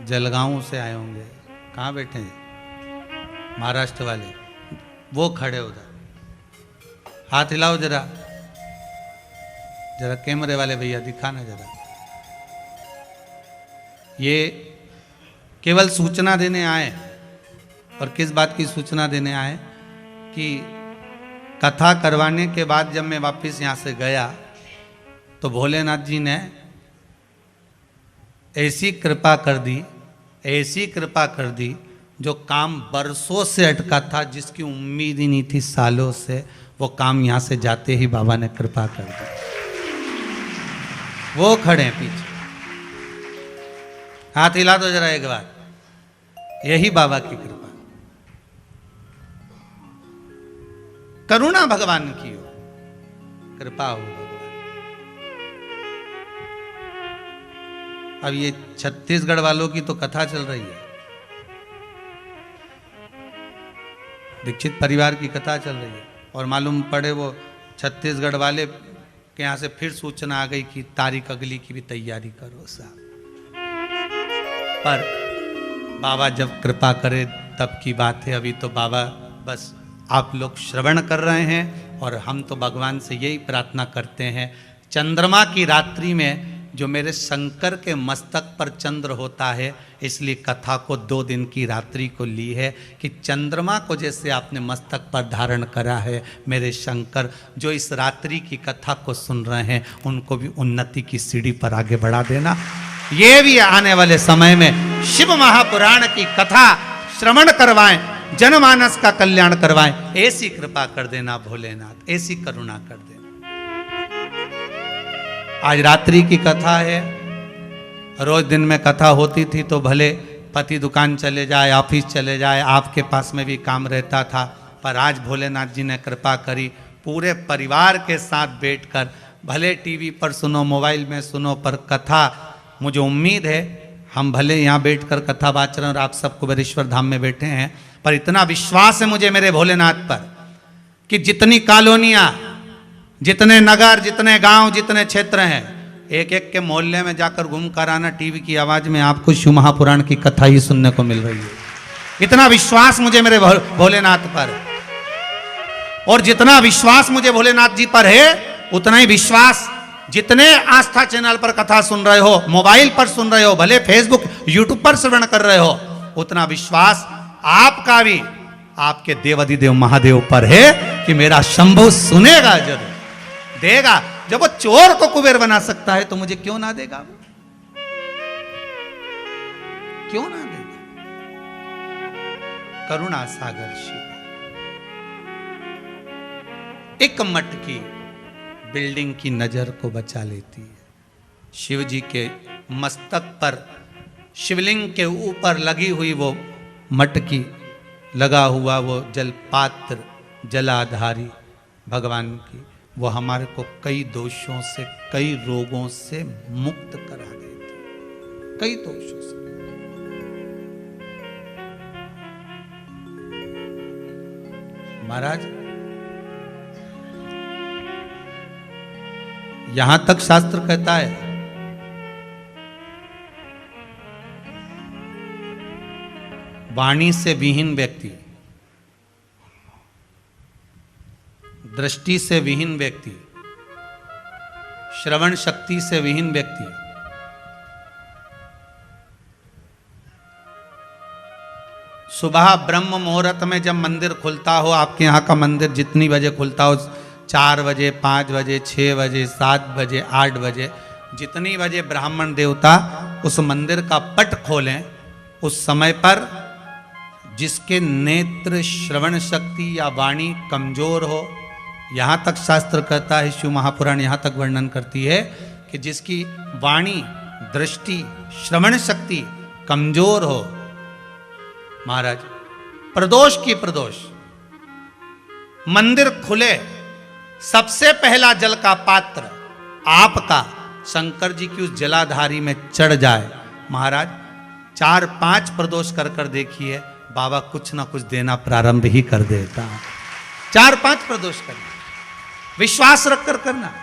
जलगांव से आए होंगे, कहाँ बैठे हैं महाराष्ट्र वाले, वो खड़े उधर, हाथ हिलाओ जरा, जरा कैमरे वाले भैया दिखाना जरा। ये केवल सूचना देने आए, और किस बात की सूचना देने आए कि कथा करवाने के बाद जब मैं वापस यहाँ से गया, तो भोलेनाथ जी ने ऐसी कृपा कर दी, ऐसी कृपा कर दी, जो काम बरसों से अटका था, जिसकी उम्मीद ही नहीं थी सालों से, वो काम यहाँ से जाते ही बाबा ने कृपा कर दी। वो खड़े हैं पीछे, हाथ हिला दो जरा एक बार, यही बाबा की कृपा, करुणा भगवान की हो, कृपा हो भगवान। अब ये छत्तीसगढ़ वालों की तो कथा चल रही है, दीक्षित परिवार की कथा चल रही है, और मालूम पड़े वो छत्तीसगढ़ वाले के यहाँ से फिर सूचना आ गई कि तारीख अगली की भी तैयारी करो साहब। पर बाबा जब कृपा करे तब की बात है। अभी तो बाबा बस आप लोग श्रवण कर रहे हैं और हम तो भगवान से यही प्रार्थना करते हैं, चंद्रमा की रात्रि में जो मेरे शंकर के मस्तक पर चंद्र होता है, इसलिए कथा को 2 दिन की रात्रि को ली है कि चंद्रमा को जैसे आपने मस्तक पर धारण करा है, मेरे शंकर जो इस रात्रि की कथा को सुन रहे हैं उनको भी उन्नति की सीढ़ी पर आगे बढ़ा देना। ये भी आने वाले समय में शिव महापुराण की कथा श्रवण करवाएं, जनमानस का कल्याण करवाएं, ऐसी कृपा कर देना भोलेनाथ, ऐसी करुणा कर देना। आज रात्रि की कथा है। रोज दिन में कथा होती थी तो भले पति दुकान चले जाए, ऑफिस चले जाए, आपके पास में भी काम रहता था, पर आज भोलेनाथ जी ने कृपा करी, पूरे परिवार के साथ बैठकर भले टीवी पर सुनो, मोबाइल में सुनो, पर कथा मुझे उम्मीद है हम भले यहाँ बैठकर कथा बाच रहे हैं और आप सबको बेरेश्वर धाम में बैठे हैं, पर इतना विश्वास है मुझे मेरे भोलेनाथ पर कि जितनी कॉलोनियाँ, जितने नगर, जितने गांव, जितने क्षेत्र हैं, एक एक के मोहल्ले में जाकर घूम कर आना, टीवी की आवाज में आपको शिव महापुराण की कथा ही सुनने को मिल रही है। इतना विश्वास मुझे मेरे भोलेनाथ पर, और जितना विश्वास मुझे भोलेनाथ जी पर है उतना ही विश्वास जितने आस्था चैनल पर कथा सुन रहे हो, मोबाइल पर सुन रहे हो, भले फेसबुक यूट्यूब पर श्रवण कर रहे हो, उतना विश्वास आपका भी आपके देवाधिदेव महादेव पर है कि मेरा शंभु सुनेगा, जरूर देगा। जब वो चोर को कुबेर बना सकता है तो मुझे क्यों ना देगा वो, क्यों ना देगा। करुणा सागर शिव। एक मटकी बिल्डिंग की नजर को बचा लेती है। शिव जी के मस्तक पर, शिवलिंग के ऊपर लगी हुई वो मटकी, लगा हुआ वो जलपात्र, जलाधारी भगवान की, वो हमारे को कई दोषों से, कई रोगों से मुक्त करा देती, कई दोषों से। महाराज यहां तक शास्त्र कहता है, वाणी से विहीन व्यक्ति, दृष्टि से विहीन व्यक्ति, श्रवण शक्ति से विहीन व्यक्ति, सुबह ब्रह्म मुहूर्त में जब मंदिर खुलता हो, आपके यहाँ का मंदिर जितनी बजे खुलता हो, 4 बजे, 5 बजे, 6 बजे, 7 बजे, 8 बजे, जितनी बजे ब्राह्मण देवता उस मंदिर का पट खोलें, उस समय पर जिसके नेत्र, श्रवण शक्ति या वाणी कमजोर हो, यहाँ तक शास्त्र कहता है, शिव महापुराण यहाँ तक वर्णन करती है कि जिसकी वाणी, दृष्टि, श्रवण शक्ति कमजोर हो, महाराज प्रदोष की प्रदोष, मंदिर खुले, सबसे पहला जल का पात्र आपका शंकर जी की उस जलाधारी में चढ़ जाए, महाराज 4-5 प्रदोष कर कर देखिए, बाबा कुछ ना कुछ देना प्रारंभ ही कर देता। 4-5 प्रदोष करना, विश्वास रखकर करना।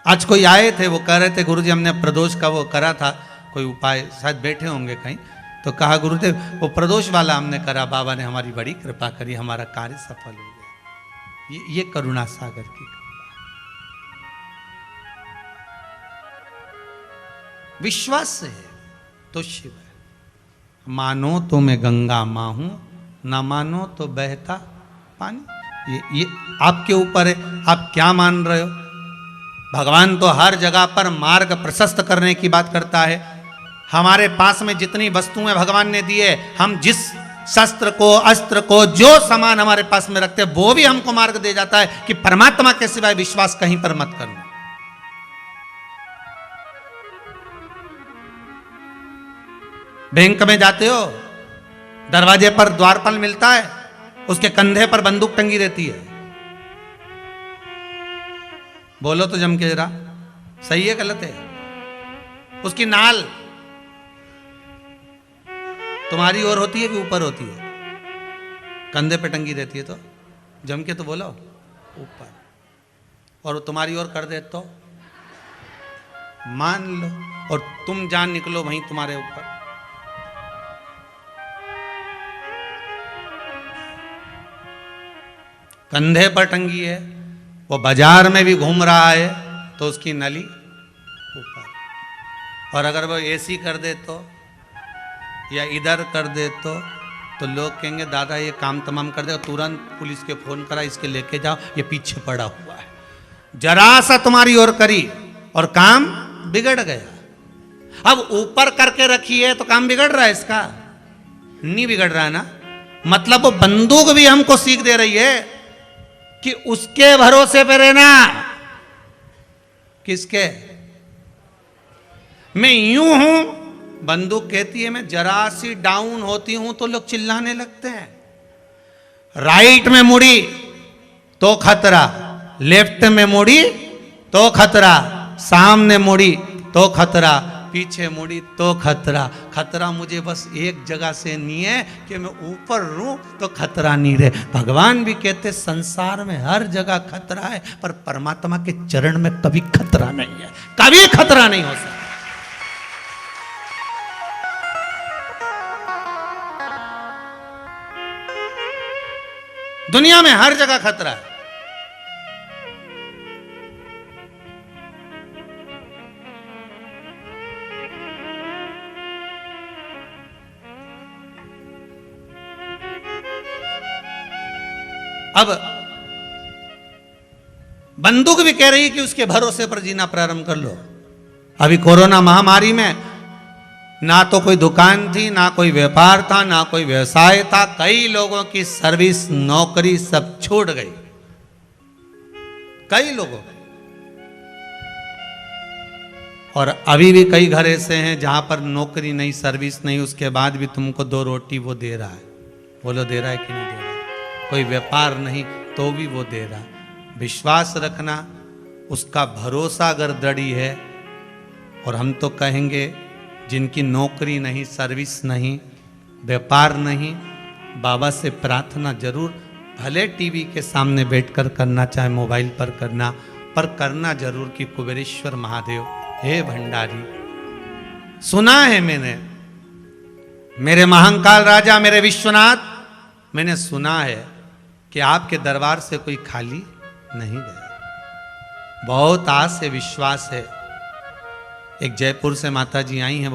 आज कोई आए थे, वो कह रहे थे गुरुजी हमने प्रदोष का वो करा था, कोई उपाय, शायद बैठे होंगे कहीं, तो कहा गुरुदेव वो प्रदोष वाला हमने करा, बाबा ने हमारी बड़ी कृपा करी, हमारा कार्य सफल हो गया। ये करुणा सागर की कृपा। विश्वास से है तो शिव है। मानो तो मैं गंगा माँ हूं, ना मानो तो बहता पानी। ये आपके ऊपर है, आप क्या मान रहे हो। भगवान तो हर जगह पर मार्ग प्रशस्त करने की बात करता है। हमारे पास में जितनी वस्तुएं भगवान ने दी है, हम जिस शस्त्र को, अस्त्र को, जो सामान हमारे पास में रखते हैं, वो भी हमको मार्ग दे जाता है कि परमात्मा के सिवाय विश्वास कहीं पर मत करना। बैंक में जाते हो, दरवाजे पर द्वारपाल मिलता है, उसके कंधे पर बंदूक टंगी रहती है। बोलो तो जम के जरा, सही है गलत है। उसकी नाल तुम्हारी ओर होती है कि ऊपर होती है? कंधे पे टंगी रहती है, तो जम के तो बोलो ऊपर, और तुम्हारी ओर कर दे तो मान लो, और तुम जान निकलो वहीं तुम्हारे ऊपर। कंधे पर टंगी है, वो बाजार में भी घूम रहा है तो उसकी नली ऊपर, और अगर वो एसी कर दे तो या इधर कर दे तो लोग कहेंगे दादा ये काम तमाम कर देगा, तुरंत पुलिस के फोन करा, इसके लेके जाओ, ये पीछे पड़ा हुआ है। जरा सा तुम्हारी ओर करी और काम बिगड़ गया। अब ऊपर करके रखी है तो काम बिगड़ रहा है इसका? नहीं बिगड़ रहा है ना। मतलब वो बंदूक भी हमको सीख दे रही है कि उसके भरोसे पे रहना। किसके? मैं यूं हूं, बंदूक कहती है मैं जरा सी डाउन होती हूं तो लोग चिल्लाने लगते हैं। राइट में मुड़ी तो खतरा, लेफ्ट में मुड़ी तो खतरा, सामने मुड़ी तो खतरा, पीछे मुड़ी तो खतरा। खतरा मुझे बस एक जगह से नहीं है कि मैं ऊपर रहूं तो खतरा नहीं रहे। भगवान भी कहते संसार में हर जगह खतरा है, पर परमात्मा के चरण में कभी खतरा नहीं है, कभी खतरा नहीं हो सकता। दुनिया में हर जगह खतरा है। अब बंदूक भी कह रही है कि उसके भरोसे पर जीना प्रारंभ कर लो। अभी कोरोना महामारी में ना तो कोई दुकान थी, ना कोई व्यापार था, ना कोई व्यवसाय था। कई लोगों की सर्विस, नौकरी सब छूट गई, कई लोगों की। और अभी भी कई घर ऐसे हैं जहां पर नौकरी नहीं, सर्विस नहीं, उसके बाद भी तुमको 2 रोटी वो दे रहा है। बोलो दे रहा है कि नहीं दे रहा है? कोई व्यापार नहीं तो भी वो दे रहा। विश्वास रखना, उसका भरोसा अगर दृढ़ है। और हम तो कहेंगे जिनकी नौकरी नहीं, सर्विस नहीं, व्यापार नहीं, बाबा से प्रार्थना जरूर, भले टीवी के सामने बैठकर करना, चाहे मोबाइल पर करना, पर करना जरूर कि कुबेरेश्वर महादेव, हे भंडारी, सुना है मैंने, मेरे महाकाल राजा, मेरे विश्वनाथ, मैंने सुना है कि आपके दरबार से कोई खाली नहीं गया। बहुत आस से विश्वास है। एक जयपुर से माता जी आई हैं।